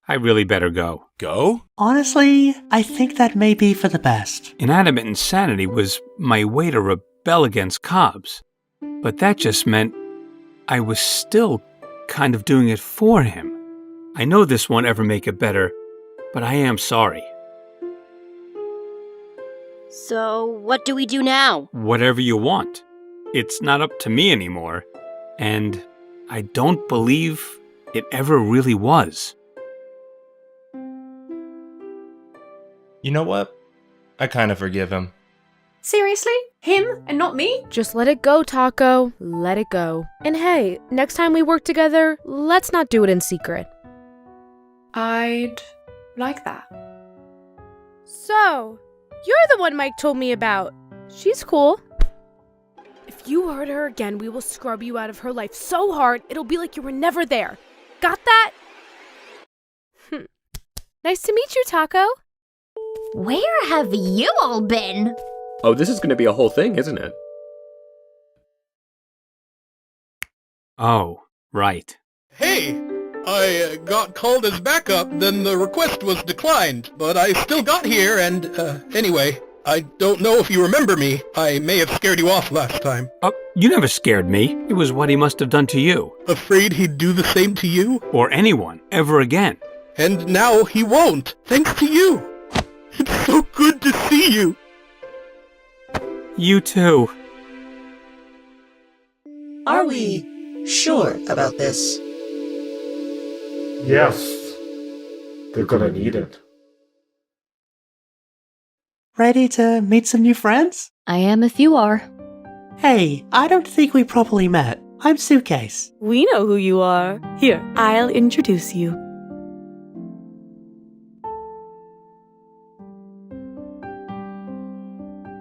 I really better go. Go? Honestly, I think that may be for the best. Inanimate Insanity was my way to rebel against Cobbs. But that just meant I was still kind of doing it for him. I know this won't ever make it better, but I am sorry. So, what do we do now? Whatever you want. It's not up to me anymore, and I don't believe it ever really was. You know what? I kind of forgive him. Seriously? Him and not me? Just let it go, Taco. Let it go. And hey, next time we work together, let's not do it in secret. I'd like that. So, you're the one Mike told me about. She's cool. If you hurt her again, we will scrub you out of her life so hard, it'll be like you were never there. Got that? Nice to meet you, Taco. Where have you all been? Oh, this is going to be a whole thing, isn't it? Oh, right. Hey, I got called as backup, then the request was declined, but I still got here and, anyway, I don't know if you remember me. I may have scared you off last time. You never scared me. It was what he must have done to you. Afraid he'd do the same to you? Or anyone, ever again. And now he won't, thanks to you. It's so good to see you. You too. Are we sure about this? Yes. They're gonna need it. Ready to meet some new friends? I am if you are. Hey, I don't think we properly met. I'm Suitcase. We know who you are. Here, I'll introduce you.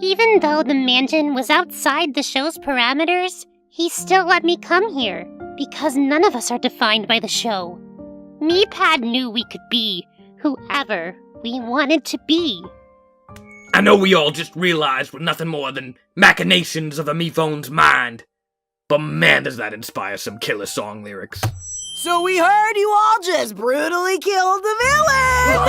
Even though the mansion was outside the show's parameters, he still let me come here, because none of us are defined by the show. Meepad knew we could be whoever we wanted to be. I know we all just realized we're nothing more than machinations of a Mephone's mind. But man, does that inspire some killer song lyrics. So we heard you all just brutally killed the villain!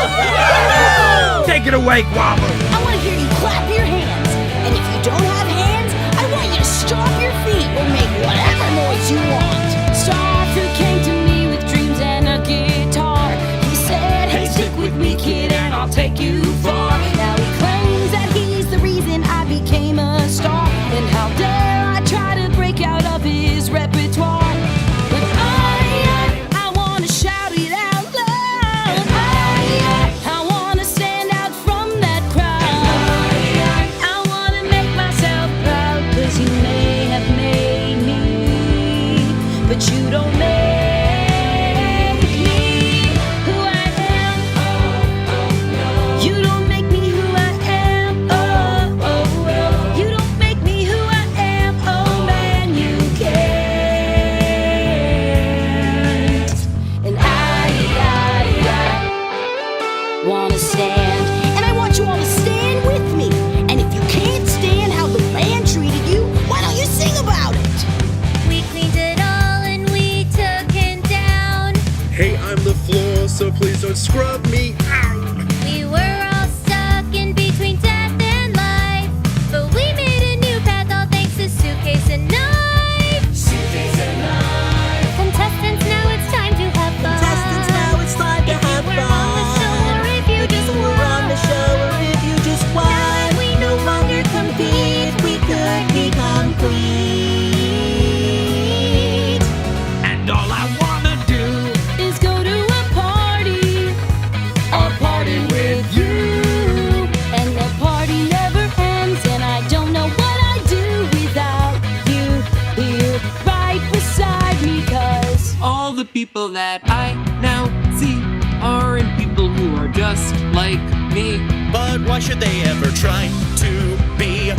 Take it away, Guava! I want to hear you clap your hands. And if you don't have hands, I want you to stomp your feet or make whatever noise you want. Starfruit came to me with dreams and a guitar. He said, hey, stick with me, kid, and I'll take you far. Now he claims that he's the reason I became a star. And how dare I try to break out of his repertoire. But I want to shout it out loud. I want to stand out from that crowd. scrub me out. We were all stuck in between death and life, but we made a new path all thanks to Suitcase and Knife. Suitcase and Knife. Contestants, now it's time to have fun. Contestants, now it's time to have fun. If you were on the show or if you just won. on the show or if you just won. Now that we no longer compete, we could be complete. And all I wanna do Is go to a party with you. and the party never ends, and I don't know what I'd do without you here right beside me, 'cause All the people that I now see are in people who are just like me. But why should they ever try to be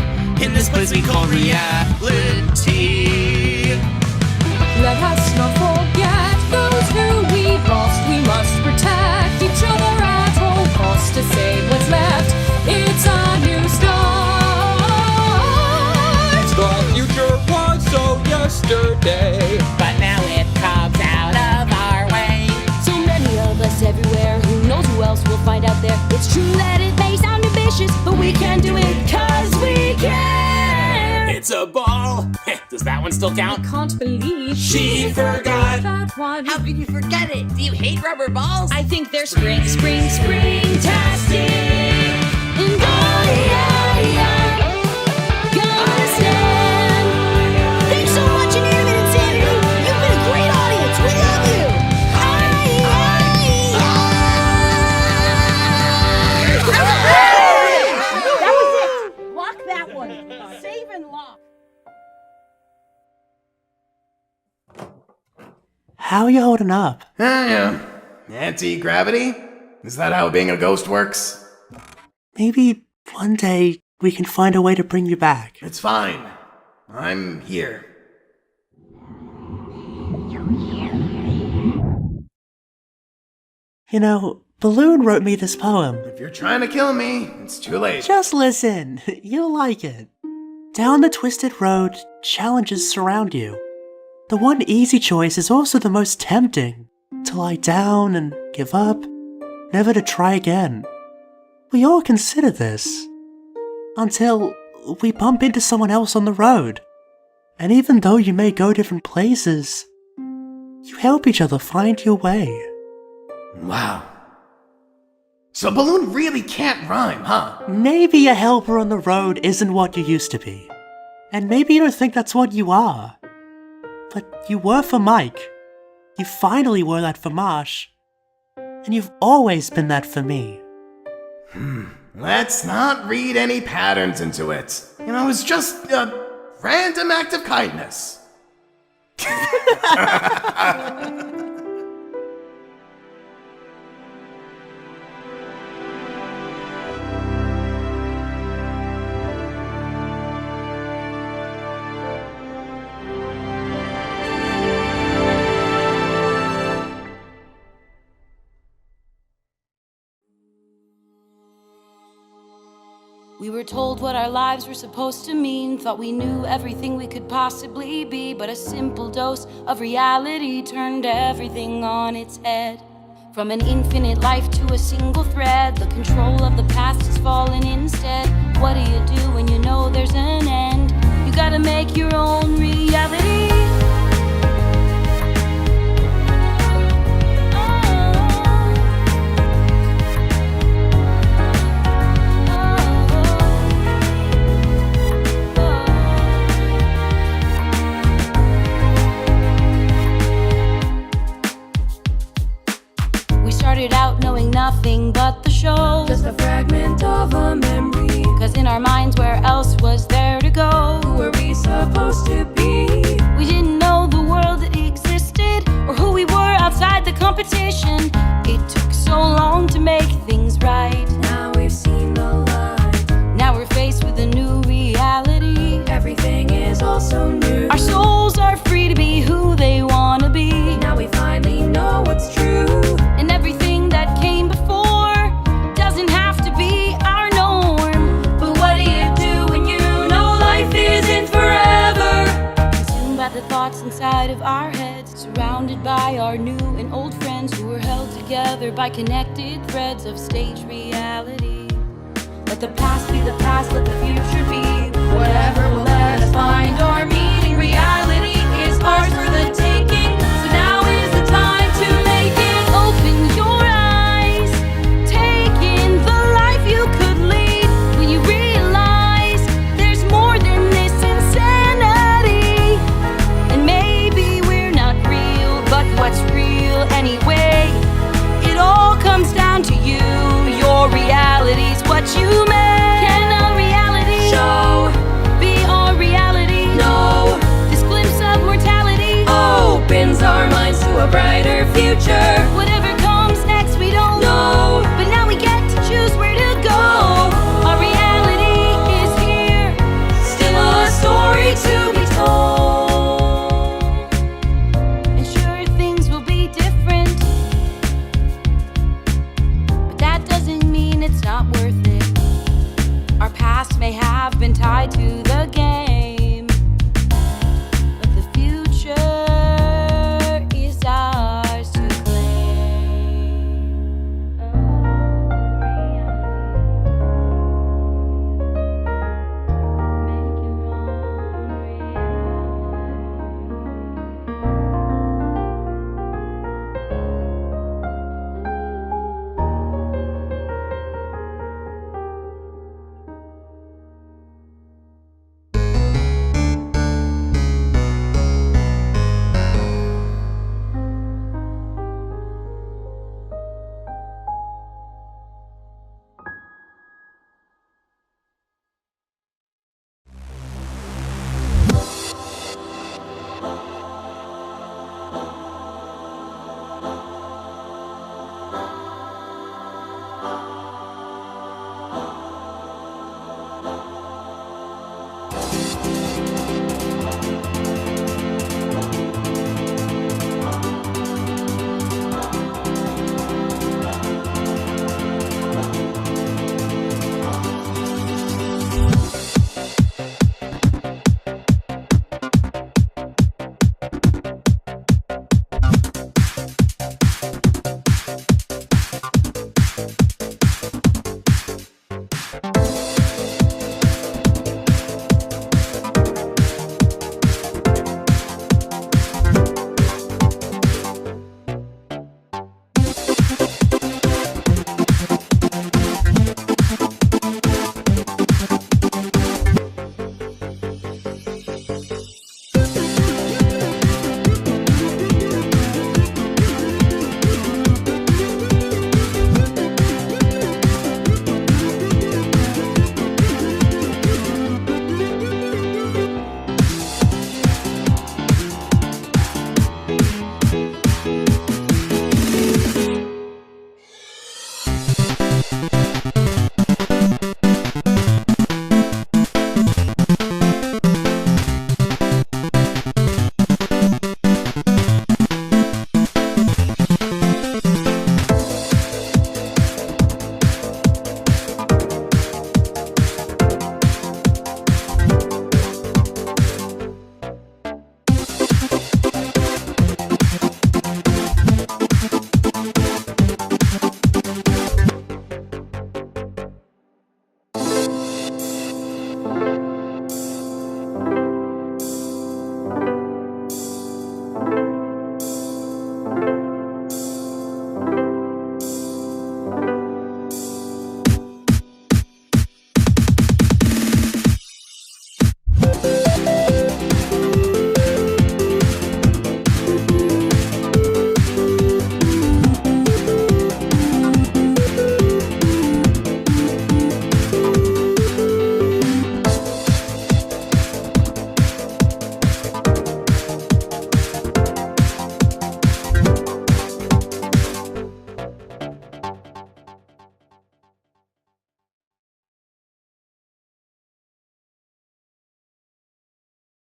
in this place we call reality? let us not forget those who we've lost. We must protect each other at all costs to save what's left. It's a new start. The future was so yesterday, But now it comes out of our way. So many of us everywhere, who knows who else will find out there. It's true that it may sound ambitious, but we can do it 'cause we can. It's a ball. Does that one still count? Can't believe She forgot. that one. How can you forget it? Do you hate rubber balls? I think they're spring-tastic. And gonna stand. Thanks so much, Inanimate Insanity. You've been a great audience. We love you. That was it. Lock that one. Save and lock. How are you holding up? Yeah. Anti-gravity? Is that how being a ghost works? Maybe one day we can find a way to bring you back. It's fine. I'm here. You know, Balloon wrote me this poem. If you're trying to kill me, it's too late. Just listen, you'll like it. Down the twisted road, challenges surround you. The one easy choice is also the most tempting. To lie down and give up, never to try again. We all consider this. Until we bump into someone else on the road. And even though you may go different places, you help each other find your way. Wow. So Balloon really can't rhyme, huh? Maybe a helper on the road isn't what you used to be. And maybe you don't think that's what you are. But you were for Mike. You finally were that for Marsh. And you've always been that for me. Let's not read any patterns into it. You know, it's just a random act of kindness. We were told what our lives were supposed to mean, thought we knew everything we could possibly be, but a simple dose of reality turned everything on its head. From an infinite life to a single thread, the control of the past has fallen instead. What do you do when you know there's an end? You gotta make your own reality. Started out knowing nothing but the show, just a fragment of a memory. 'Cause in our minds, where else was there to go? Who were we supposed to be? We didn't know the world existed, or who we were outside the competition. It took so long to make things right. Now we've seen the light. Now we're faced with a new reality. Everything is also new. Our souls are free to be who they wanna be. Now we finally know what's true. And everything that came before doesn't have to be our norm. But what do you do when you know life isn't forever? Consumed by the thoughts inside of our heads, surrounded by our new and old friends who were held together by connected threads of stage reality. Let the past be the past, let the future be whatever will let us find our meaning. Reality is ours for the taking, so now is the time to make it. Open your eyes, take in the life you could lead when you realize there's more than this insanity. And maybe we're not real, but what's real anyway? It all comes down to you. Your reality's what you make. Can our reality show be our reality? No. This glimpse of mortality opens our minds to a brighter future. Whatever comes next, we don't know, but now we get to choose where to go. Our reality is here, still a story to be told. And sure, things will be different, but that doesn't mean it's not worth it. Our past may have been tied to the game, but the future is ours to claim.